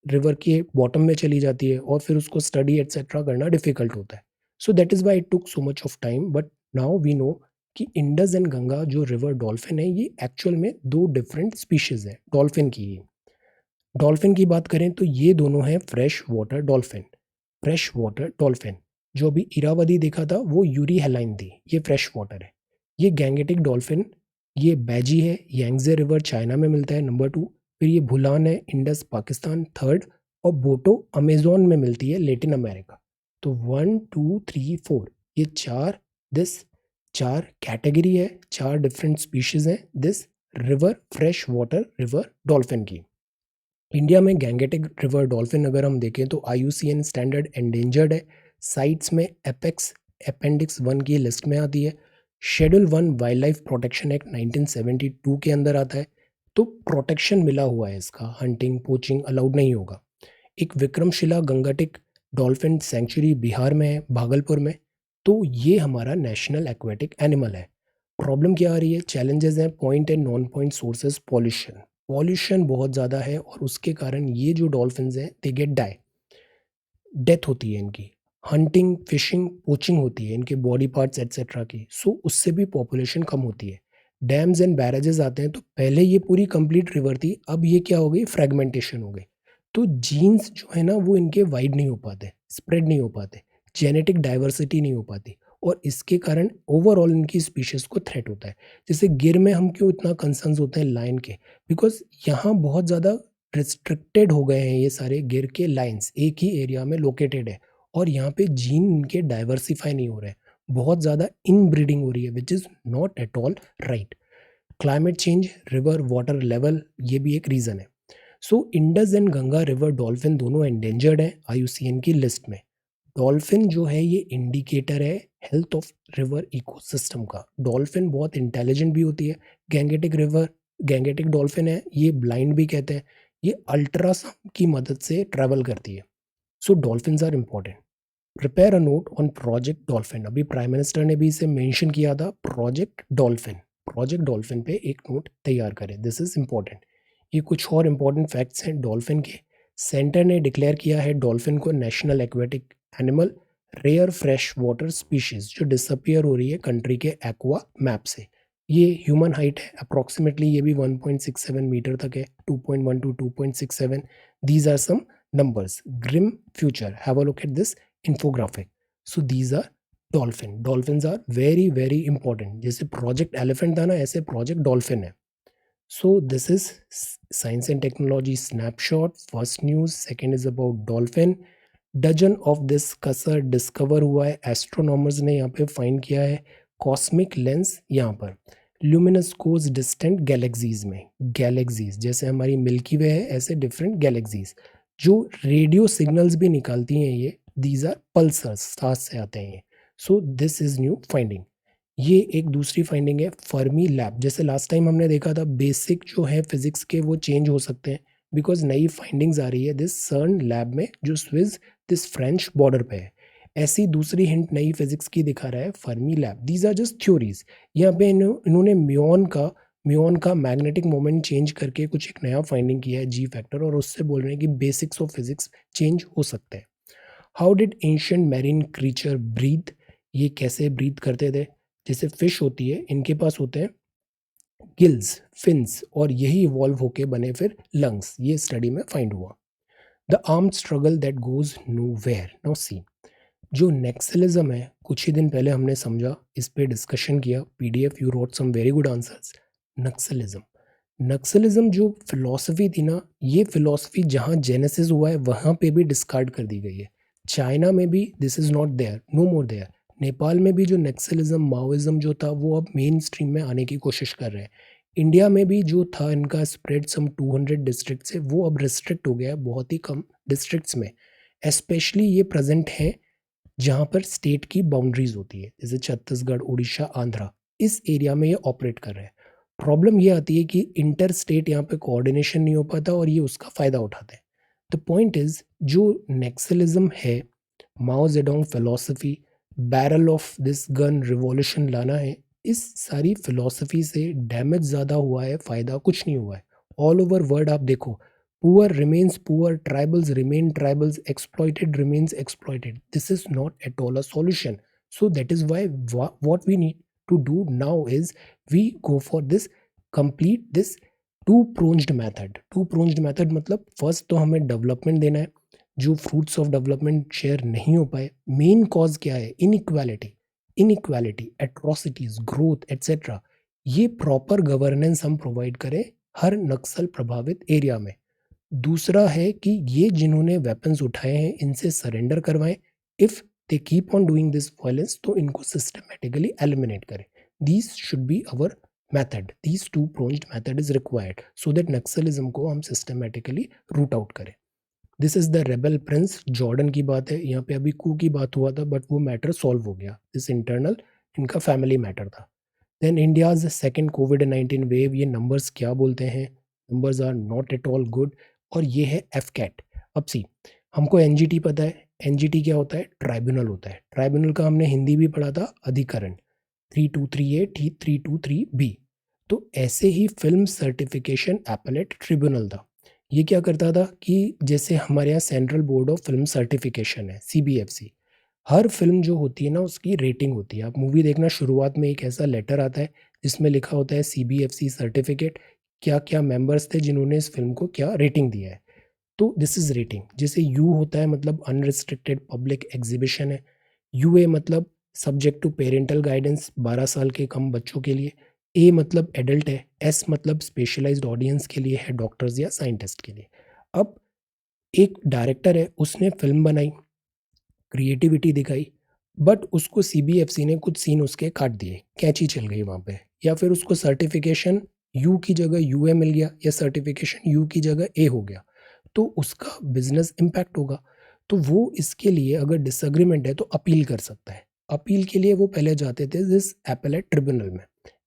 रिवर के बॉटम में चली जाती है और फिर उसको स्टडी एटसेट्रा करना डिफ़िकल्ट होता है। So that is why it took so much of time, but now we know कि इंडस एंड गंगा जो रिवर डॉल्फिन है ये एक्चुअल में दो डिफरेंट स्पीशीज़ है डॉल्फिन की ही। डॉल्फिन की बात करें तो ये दोनों हैं fresh water dolphin. Fresh water dolphin, जो अभी इरावदी देखा था वो यूरी हेलाइन थी, ये फ्रेश वाटर है। ये गैंगेटिक डॉल्फिन, ये बैजी है, यांगजे रिवर चाइना में मिलता है नंबर 2। फिर ये भूलान है, इंडस पाकिस्तान थर्ड, और बोटो अमेजोन में मिलती है, लेटिन अमेरिका। तो 1 2 3 4 ये चार, दिस चार कैटेगरी है, चार डिफरेंट स्पीशीज हैं this river fresh water river dolphin की। इंडिया में गैंगेटिक रिवर डॉल्फिन अगर हम देखें तो IUCN स्टैंडर्ड एंडेंजर्ड है। साइट्स में एपेक्स अपेंडिक्स 1 की लिस्ट में आती है। Schedule 1 wild life protection act 1972 के अंदर आता है। तो प्रोटेक्शन मिला हुआ है इसका, हंटिंग पोचिंग अलाउड नहीं होगा। एक विक्रमशिला गंगटिक डॉल्फिन सेंचुरी बिहार में है, भागलपुर में। तो ये हमारा नेशनल एक्वेटिक एनिमल है। प्रॉब्लम क्या आ रही है, चैलेंजेस हैं, point and non point sources, pollution. Pollution बहुत ज़्यादा है और उसके कारण ये जो डॉल्फिन्स हैं दे गेट डाई, डेथ होती है इनकी। हंटिंग फिशिंग पोचिंग होती है इनके बॉडी पार्ट्स एट्सेट्रा की, सो उससे भी पॉपुलेशन कम होती है। डैम्स एंड बैरेजेस आते हैं, तो पहले ये पूरी कंप्लीट रिवर थी, अब ये क्या हो गई, फ्रेगमेंटेशन हो गई। तो जीन्स जो है ना वो इनके वाइड नहीं हो पाते, स्प्रेड नहीं हो पाते, जेनेटिक डाइवर्सिटी नहीं हो पाती, और इसके कारण ओवरऑल इनकी स्पीशीज को थ्रेट होता है। जैसे गिर में हम क्यों इतना कंसर्न्स होते हैं लायन के, बिकॉज यहाँ बहुत ज़्यादा रिस्ट्रिक्टेड हो गए हैं ये सारे गिर के लाइन्स, एक ही एरिया में लोकेटेड है, और यहाँ पे जीन इनके डाइवर्सिफाई नहीं हो रहे हैं, बहुत ज़्यादा इनब्रीडिंग हो रही है, which is not at all right. Climate change, river water level, ये भी एक रीज़न है। So Indus and Ganga river dolphin दोनों एंडेंजर्ड हैं IUCN की लिस्ट में। डॉल्फिन जो है ये इंडिकेटर है हेल्थ ऑफ रिवर इकोसिस्टम का। डॉल्फिन बहुत इंटेलिजेंट भी होती है। गैंगेटिक डॉल्फिन है, ये ब्लाइंड भी कहते हैं, ये अल्ट्रासाउंड की मदद से ट्रैवल करती है। So dolphins are important. Prepare a note on project dolphin, अभी प्राइम मिनिस्टर ने भी इसे मेंशन किया था, प्रोजेक्ट डॉल्फिन। प्रोजेक्ट डॉल्फिन पे एक नोट तैयार करें, दिस इज इंपॉर्टेंट। ये कुछ और इंपॉर्टेंट फैक्ट्स हैं डॉल्फिन के। सेंटर ने डिक्लेयर किया है डॉल्फिन को national aquatic animal, rare fresh water species जो डिसअपियर हो रही है कंट्री के एक्वा मैप से। ये ह्यूमन हाइट है अप्रॉक्सीमेटली, ये भी 1.67 मीटर तक है, 2.1 to 2.67। These are some numbers. Grim future. Have a look at this infographic. So these are dolphin. Dolphins are very very important. जैसे प्रोजेक्ट एलिफेंट था ना, ऐसे प्रोजेक्ट डॉल्फिन है। So this is science and technology snapshot. First news, second is about dolphin. Dozen of this quasar discover हुआ है, astronomers ने यहाँ पे फाइंड किया है। कॉस्मिक लेंस यहाँ पर ल्यूमिनस कोज डिस्टेंट गैलेक्सीज में, गैलेक्सीज जैसे हमारी मिल्की वे है ऐसे डिफरेंट गैलेक्सीज जो रेडियो सिग्नल्स भी निकालती हैं, ये दीज आर पल्सर्स, स्टार्स से आते हैं ये। सो दिस इज न्यू फाइंडिंग। ये एक दूसरी फाइंडिंग है फर्मी लैब। जैसे लास्ट टाइम हमने देखा था बेसिक जो है फिजिक्स के वो चेंज हो सकते हैं, बिकॉज नई फाइंडिंग्स आ रही है दिस सर्न लैब में जो स्विस दिस फ्रेंच बॉर्डर पे है। ऐसी दूसरी हिंट नई फिजिक्स की दिखा रहा है Fermilab. These are just theories. यहाँ पे इन्होंने म्योन का म्यून का मैग्नेटिक मोमेंट चेंज करके कुछ एक नया फाइंडिंग किया है जी फैक्टर, और उससे बोल रहे हैं कि बेसिक्स ऑफ फिजिक्स चेंज हो सकते हैं। How did ancient marine creature breathe? ये कैसे ब्रीथ करते थे? जैसे फिश होती है, इनके पास होते हैं गिल्स, फिन्स, और यही इवॉल्व होके बने फिर लंग्स। ये स्टडी में फाइंड हुआ। The armed struggle that goes nowhere. Now see, जो नेक्सलिज्म है, कुछ ही दिन पहले हमने समझा, इस पे डिस्कशन किया, PDF you wrote some very good answers. Naxalism, Naxalism जो फिलॉसफी थी ना, ये फिलॉसफी जहाँ जेनेसिस हुआ है वहाँ पे भी डिस्कार्ड कर दी गई है। चाइना में भी this is not there, no more there. Nepal में भी जो नक्सलिज्म माओइज्म जो था वो अब मेन स्ट्रीम में आने की कोशिश कर रहे हैं। इंडिया में भी जो था इनका स्प्रेड सम 200 डिस्ट्रिक्ट से, वो अब रिस्ट्रिक्ट हो गया है बहुत ही कम डिस्ट्रिक्ट्स में। स्पेशली ये प्रेजेंट है जहाँ पर स्टेट की बाउंड्रीज होती है, जैसे छत्तीसगढ़, उड़ीसा, आंध्रा, इस एरिया में ये ऑपरेट कर रहे हैं। प्रॉब्लम ये आती है कि इंटर स्टेट यहाँ पे कोऑर्डिनेशन नहीं हो पाता और ये उसका फ़ायदा उठाते हैं। द पॉइंट इज, जो नेक्सलिज्म है, माओ Zedong philosophy, barrel of this gun revolution लाना है, इस सारी फिलोसफी से डैमेज ज़्यादा हुआ है, फ़ायदा कुछ नहीं हुआ है। ऑल ओवर वर्ल्ड आप देखो, poor remains poor, tribals remain tribals, exploited remains exploited. This is not at all a solution. So that is why what we need to do now is we go for this complete this two pronged method. Two pronged method मतलब first तो हमें development देना है, जो fruits of development share नहीं हो पाए। Main cause क्या है? Inequality, inequality, atrocities, growth etcetera. ये प्रॉपर गवर्नेंस हम प्रोवाइड करें हर नक्सल प्रभावित एरिया में। दूसरा है कि ये जिन्होंने वेपन्स उठाए हैं इनसे सरेंडर करवाएं। If they keep on doing this violence तो इनको सिस्टमेटिकली एलिमिनेट करें। These should be our method, these two pronged method is required so that Naxalism को हम सिस्टमेटिकली रूट आउट करें। This is the rebel prince Jordan की बात है। यहाँ पे अभी कू की बात हुआ था बट वो मैटर सॉल्व हो गया। दिस इंटरनल इनका फैमिली मैटर था। देन इंडियाज सेकेंड कोविड-19 वेव, ये नंबर्स क्या बोलते हैं? Numbers are not at all good. और ये है एफ कैट। अब सी, हमको एनजीटी पता है। एनजीटी क्या होता है? ट्राइब्यूनल होता है। ट्राइब्यूनल का हमने हिंदी भी पढ़ा था, अधिकरण 3238 3233B। तो ऐसे ही फिल्म सर्टिफिकेशन एपेलेट ट्रिब्यूनल था। ये क्या करता था कि जैसे हमारे यहाँ central board of film certification है, सीबीएफसी, हर फिल्म जो होती है ना उसकी रेटिंग होती है। आप मूवी देखना, शुरुआत में एक ऐसा लेटर आता है जिसमें लिखा होता है सीबीएफसी सर्टिफिकेट, क्या क्या मेंबर्स थे जिन्होंने इस फिल्म को क्या रेटिंग दिया है। तो दिस इज रेटिंग। जैसे यू होता है मतलब अनरिस्ट्रिक्टेड पब्लिक एग्जीबिशन है। यूए मतलब सब्जेक्ट टू पेरेंटल गाइडेंस, 12 साल के कम बच्चों के लिए। ए मतलब एडल्ट है। एस मतलब स्पेशलाइज्ड ऑडियंस के लिए है, डॉक्टर्स या साइंटिस्ट के लिए। अब एक डायरेक्टर है, उसने फिल्म बनाई, क्रिएटिविटी दिखाई, बट उसको सीबीएफसी ने कुछ सीन उसके काट दिए, कैंची चल गई वहाँ पे, या फिर उसको सर्टिफिकेशन यू की जगह यूए मिल गया या सर्टिफिकेशन यू की जगह ए हो गया, तो उसका बिजनेस इम्पैक्ट होगा। तो वो इसके लिए अगर डिसएग्रीमेंट है तो अपील कर सकता है। अपील के लिए वो पहले जाते थे दिस एपेलेट ट्रिब्यूनल में,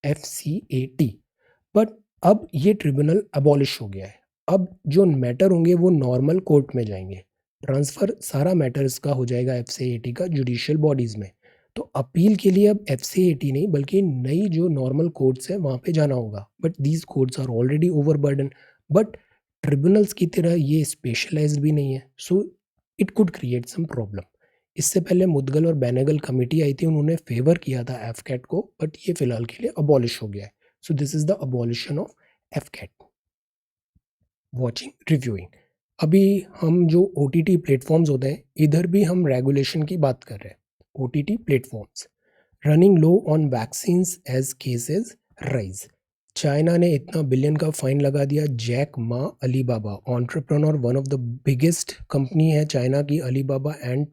FCAT। बट अब ये ट्रिब्यूनल अबॉलिश हो गया है। अब जो मैटर होंगे वो नॉर्मल कोर्ट में जाएंगे। ट्रांसफ़र सारा मैटर इसका हो जाएगा FCAT का जुडिशियल बॉडीज़ में। तो अपील के लिए अब FCAT नहीं बल्कि नई जो नॉर्मल कोर्ट्स है वहाँ पे जाना होगा। But these courts are already overburden. But tribunals की तरह ये स्पेशलाइज्ड भी नहीं है, so it could create some problem. इससे पहले मुदगल और बेनेगल कमेटी आई थी, उन्होंने फेवर किया था एफकैट को, बट ये फिलहाल के लिए अबॉलिश हो गया है। So this is the abolition of AFCAT. Watching, reviewing. अभी हम जो OTT प्लेटफॉर्म्स होते हैं, इधर भी हम रेगुलेशन की बात कर रहे हैं। OTT platforms running low on vaccines as cases rise. China ने इतना बिलियन का फाइन लगा दिया। Jack Ma, Alibaba entrepreneur, one of the biggest company है चाइना की अलीबाबा, एंड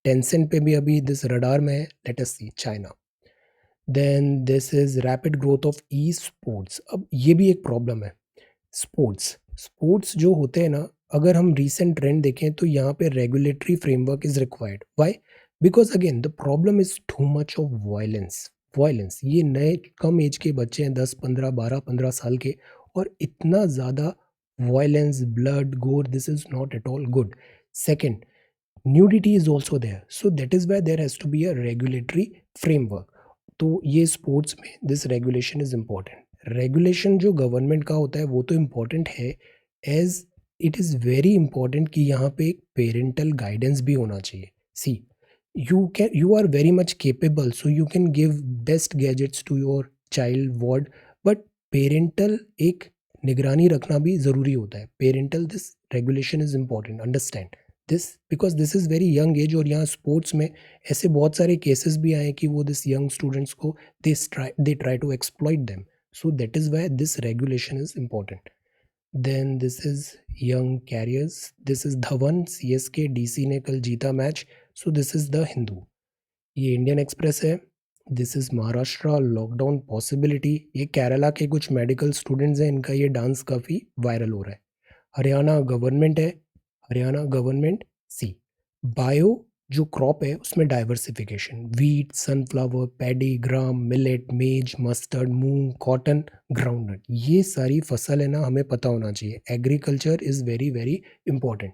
टेंसेंट पे भी अभी दिस रडार में है। Let us see China. Then this is rapid growth of esports. अब ये भी एक प्रॉब्लम है। स्पोर्ट्स, स्पोर्ट्स जो होते हैं ना, अगर हम रीसेंट ट्रेंड देखें तो यहाँ पे regulatory framework is required. Why? Because again the problem is too much of violence. Violence, ये नए कम एज के बच्चे हैं, 10 15 12 15 साल के, और इतना ज़्यादा violence, blood, gore, this is not at all good. Second, nudity is also there, so that is why there has to be a regulatory framework. तो ये स्पोर्ट्स में this regulation is important. Regulation जो government का होता है वो तो important है, as it is very important कि यहाँ पे एक पेरेंटल गाइडेंस भी होना चाहिए. See, you are very much capable, so you can give best gadgets to your child what, but parental एक निगरानी रखना भी ज़रूरी होता है. Parental this regulation is important, understand this, because this is very young age. और यहाँ sports में ऐसे बहुत सारे केसेस भी आए कि वो दिस यंग स्टूडेंट्स को they try to exploit them. So that is why this regulation is important. Then this is young carriers. This is Dhawan, CSK, DC ने कल जीता match. So this is the Hindu. ये Indian express है. This is Maharashtra, lockdown possibility. ये केरला के कुछ medical students हैं, इनका ये डांस काफ़ी वायरल हो रहा है. हरियाणा गवर्नमेंट है. हरियाणा गवर्नमेंट सी, बायो जो क्रॉप है उसमें डाइवर्सिफिकेशन, वीट, सनफ्लावर, पैडी, ग्राम, मिलेट, मेज, मस्टर्ड, मूंग, कॉटन, ग्राउंडनट, ये सारी फसल है ना, हमें पता होना चाहिए. Agriculture is very very important.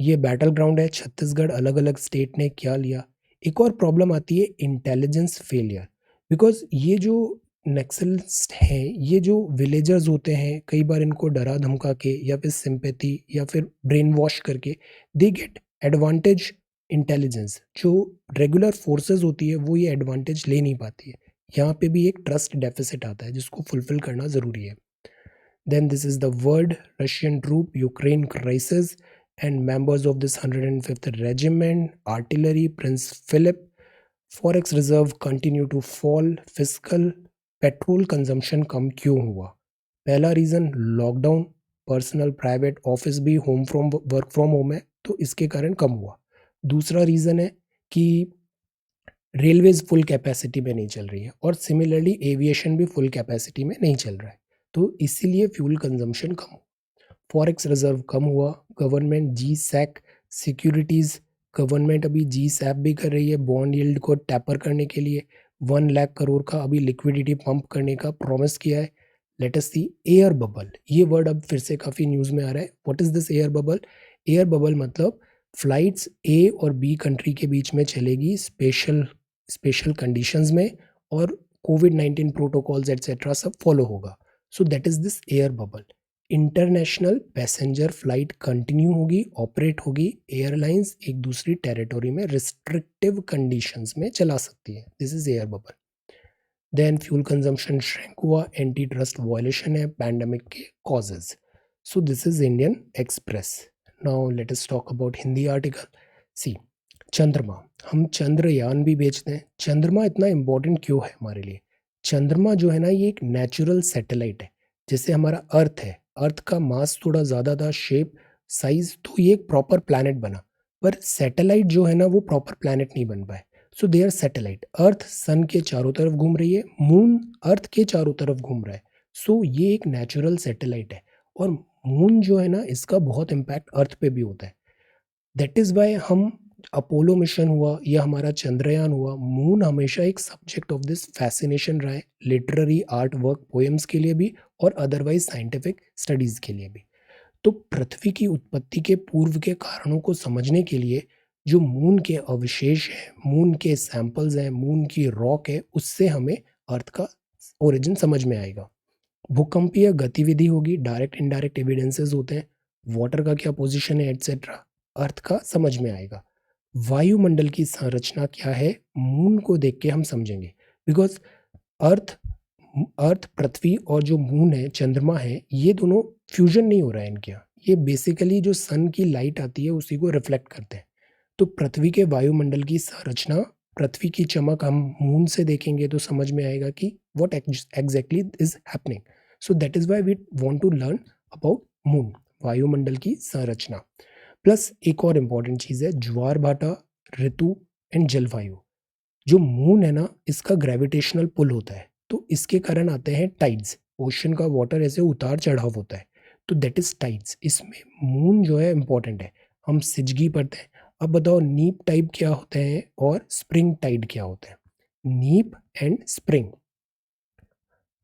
ये बैटल ग्राउंड है. छत्तीसगढ़, अलग अलग स्टेट ने क्या लिया. एक और प्रॉब्लम आती है इंटेलिजेंस फेलियर, बिकॉज ये जो नक्सलिस्ट हैं, ये जो विलेजर्स होते हैं, कई बार इनको डरा धमका के या फिर सिंपैथी या फिर ब्रेन वॉश करके दे गेट एडवांटेज इंटेलिजेंस. जो रेगुलर फोर्सेस होती है वो ये एडवांटेज ले नहीं पाती है. यहाँ पे भी एक ट्रस्ट डेफिसिट आता है जिसको फुलफिल करना ज़रूरी है. Then this is the word Russian troop, Ukraine crisis, and members of this 105th Regiment, artillery, Prince Philip, Forex reserve continue to fall, fiscal, petrol consumption कम क्यों हुआ. पहला reason lockdown, personal private office भी work from home है तो इसके कारण कम हुआ. दूसरा रीज़न है कि रेलवेज फुल कैपेसिटी में नहीं चल रही है और सिमिलरली एविएशन भी फुल कैपेसिटी में नहीं चल रहा है, तो इसीलिए फ्यूल कंजम्पशन कम हुआ. फॉरेक्स रिजर्व कम हुआ. गवर्नमेंट जी सैक सिक्योरिटीज़, गवर्नमेंट अभी जी सैप भी कर रही है बॉन्ड यील्ड को टैपर करने के लिए. 1 लाख करोड़ का अभी लिक्विडिटी पंप करने का प्रॉमिस किया है. लेट अस सी एयर बबल. ये वर्ड अब फिर से काफ़ी न्यूज़ में आ रहा है. What is this air bubble. Air bubble मतलब फ्लाइट्स ए और बी कंट्री के बीच में चलेगी स्पेशल कंडीशंस में और कोविड-19 प्रोटोकॉल्स एटसेट्रा सब फॉलो होगा. सो that is this air bubble. International passenger flight continue होगी, ऑपरेट होगी. एयरलाइंस एक दूसरी टेरिटोरी में रिस्ट्रिक्टिव कंडीशंस में चला सकती है. This is air bubble. Then fuel consumption shrink हुआ. एंटी ट्रस्ट वायलेशन है पैंडेमिक के causes. So this is Indian Express. Now let us talk about Hindi article. See, चंद्रमा. हम चंद्रयान भी भेजते हैं. चंद्रमा इतना इम्पोर्टेंट क्यों है हमारे लिए. चंद्रमा जो है ना, ये एक नेचुरल सैटेलाइट है. जैसे हमारा अर्थ है, अर्थ का मास थोड़ा ज़्यादा था, शेप साइज, तो ये एक प्रॉपर प्लैनेट बना. पर सैटेलाइट जो है ना वो प्रॉपर प्लैनेट नहीं बन पाए. सो दे आर सैटेलाइट. अर्थ सन के चारों तरफ घूम रही है, मून अर्थ के चारों तरफ घूम रहा है. सो ये एक नेचुरल सैटेलाइट है. और मून जो है ना, इसका बहुत इम्पैक्ट अर्थ पे भी होता है. दैट इज़ वाई हम अपोलो मिशन हुआ या हमारा चंद्रयान हुआ, मून हमेशा एक सब्जेक्ट ऑफ दिस फैसिनेशन रहा है, लिटरेरी आर्ट वर्क पोएम्स के लिए भी और अदरवाइज साइंटिफिक स्टडीज़ के लिए भी. तो पृथ्वी की उत्पत्ति के पूर्व के कारणों को समझने के लिए जो मून के अवशेष हैं, मून के सैंपल्स हैं, मून की रॉक है, उससे हमें अर्थ का ओरिजिन समझ में आएगा. भूकंपीय गतिविधि होगी, डायरेक्ट इनडायरेक्ट एविडेंसेस होते हैं, वाटर का क्या पोजीशन है एटसेट्रा, अर्थ का समझ में आएगा. वायुमंडल की संरचना क्या है, मून को देख के हम समझेंगे. बिकॉज अर्थ अर्थ पृथ्वी और जो मून है, चंद्रमा है, ये दोनों फ्यूजन नहीं हो रहा है इनके यहाँ. ये बेसिकली जो सन की लाइट आती है उसी को रिफ्लेक्ट करते हैं. तो पृथ्वी के वायुमंडल की संरचना, पृथ्वी की चमक हम मून से देखेंगे तो समझ में आएगा कि what exactly is happening. So that is why we want to learn about moon, वायुमंडल की संरचना. प्लस एक और इम्पॉर्टेंट चीज़ है ज्वार भाटा, ऋतु एंड जलवायु. जो मून है ना, इसका ग्रेविटेशनल पुल होता है, तो इसके कारण आते हैं टाइड्स. ओशन का वाटर ऐसे उतार चढ़ाव होता है, तो दैट इज टाइड्स. इसमें मून जो है इम्पॉर्टेंट है. हम सिजगी पढ़ते हैं. अब बताओ नीप टाइप क्या होते हैं और स्प्रिंग टाइड क्या होते हैं. नीप एंड स्प्रिंग,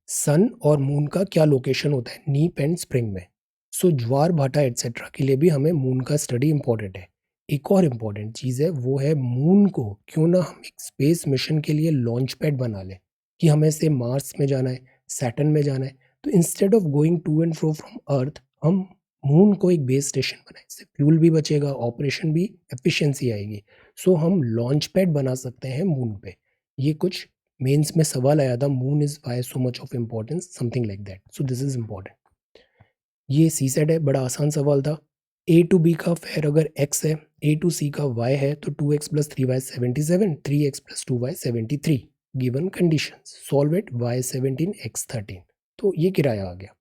सन और मून का क्या लोकेशन होता है नीप एंड स्प्रिंग में. सो ज्वार भाटा एटसेट्रा के लिए भी हमें मून का स्टडी इंपॉर्टेंट है. एक और इम्पॉर्टेंट चीज़ है, वो है मून को क्यों ना हम एक स्पेस मिशन के लिए लॉन्च पैड बना लें कि हमें से मार्स में जाना है, सैटर्न में जाना है, तो instead of going to and fro from earth हम मून को एक बेस स्टेशन बनाए, इससे फ्यूल भी बचेगा, ऑपरेशन भी, एफिशिएंसी आएगी। सो हम लॉन्च पैड बना सकते हैं मून पे। ये कुछ मेंस में सवाल आया था, moon is why so much of importance, something like that. So this is important. ये सी सेट है, बड़ा आसान सवाल था। ए टू बी का फेयर अगर x है, ए टू सी का y है, तो 2x plus 3y 77, 3x plus 2y 73। Given condition solve it, y 17 x 13। तो ये किराया आ गया।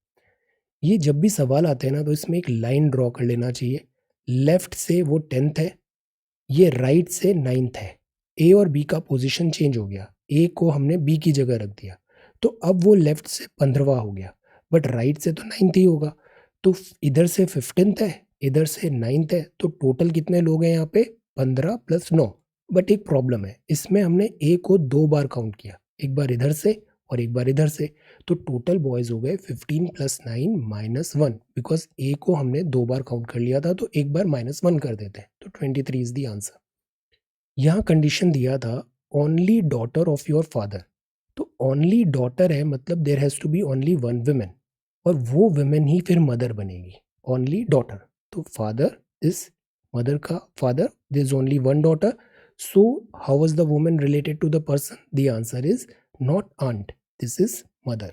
ये जब भी सवाल आते हैं ना, तो इसमें एक लाइन ड्रॉ कर लेना चाहिए। लेफ्ट से वो 10th है, ये राइट से 9th है। ए और बी का पोजीशन चेंज हो गया, ए को हमने बी की जगह रख दिया, तो अब वो लेफ्ट से 15वां हो गया, बट राइट से तो 9th ही होगा। तो इधर से 15th है, इधर से 9th है, तो टोटल कितने लोग हैं यहाँ पे? 15 प्लस 9। बट एक प्रॉब्लम है, इसमें हमने ए को 2 बार काउंट किया, एक बार इधर से और एक बार इधर से, तो टोटल बॉयज हो गए 15 प्लस 9 माइनस 1, बिकॉज ए को हमने 2 बार काउंट कर लिया था, तो एक बार -1 कर देते हैं, तो 23 इज द आंसर। यहाँ कंडीशन दिया था only daughter of your father, तो ओनली डॉटर है मतलब there has to be only one women, और वो वुमेन ही फिर मदर बनेगी। ओनली डॉटर, तो फादर इज मदर का father, there is only one daughter, so how was the women related to the person? The answer is not aunt, this is mother.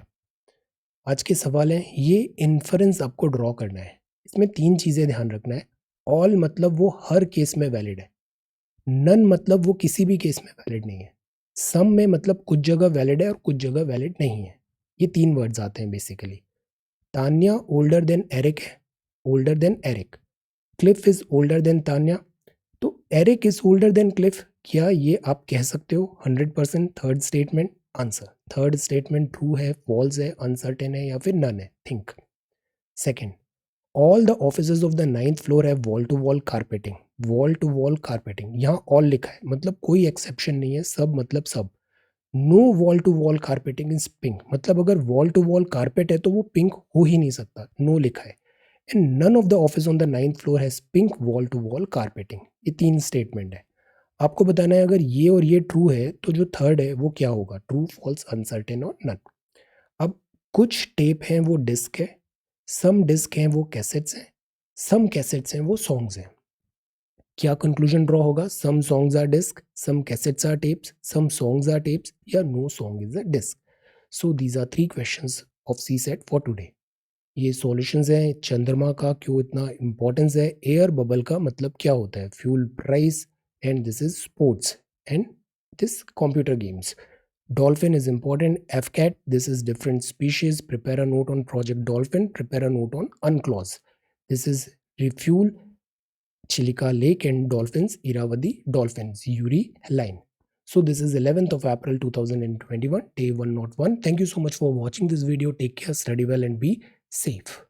आज के सवाल हैं, ये इन्फरेंस आपको ड्रॉ करना है। इसमें 3 चीजें ध्यान रखना है। ऑल मतलब वो हर केस में वैलिड है, नन मतलब वो किसी भी केस में वैलिड नहीं है, सम में मतलब कुछ जगह वैलिड है और कुछ जगह वैलिड नहीं है। ये 3 वर्ड्स आते हैं basically. Tanya older than Eric है, older than Eric. Cliff is older than Tanya, तो Eric is older than Cliff, क्या ये आप कह सकते हो 100%? Third statement answer. Third statement true है, फॉल्स है, अनसर्टेन है या फिर नन है? Think. Second, all the offices of the 9th floor have wall to wall carpeting. Wall to wall carpeting, यहाँ ऑल लिखा है मतलब कोई एक्सेप्शन नहीं है, सब मतलब सब। No wall to wall carpeting is pink, मतलब अगर वॉल टू वॉल कारपेट है तो वो पिंक हो ही नहीं सकता, नो लिखा है। And none of the office on the 9th floor has pink wall to wall carpeting. ये 3 स्टेटमेंट है, आपको बताना है अगर ये और ये ट्रू है तो जो थर्ड है वो क्या होगा? ट्रू, फॉल्स, अनसर्टेन और नन। अब कुछ टेप हैं वो डिस्क है, सम डिस्क हैं वो कैसेट्स हैं, सम कैसेट्स हैं वो सॉन्ग्स हैं। क्या कंक्लूजन ड्रॉ होगा? Some songs are disc, some cassettes are tapes, some songs are tapes, या no song is a disc. So these are 3 questions of C set for today. ये solutions हैं। चंद्रमा का क्यों इतना इंपॉर्टेंस है, एयर बबल का मतलब क्या होता है, fuel price, and this is sports, and this computer games. Dolphin is important. FCAT, this is different species. Prepare a note on Project Dolphin. Prepare a note on UNCLOS. This is Refuel, Chilika Lake and Dolphins, Irrawaddy Dolphins, Uri Line. So this is 11th of April 2021, day 101. Thank you so much for watching this video. Take care, study well and be safe.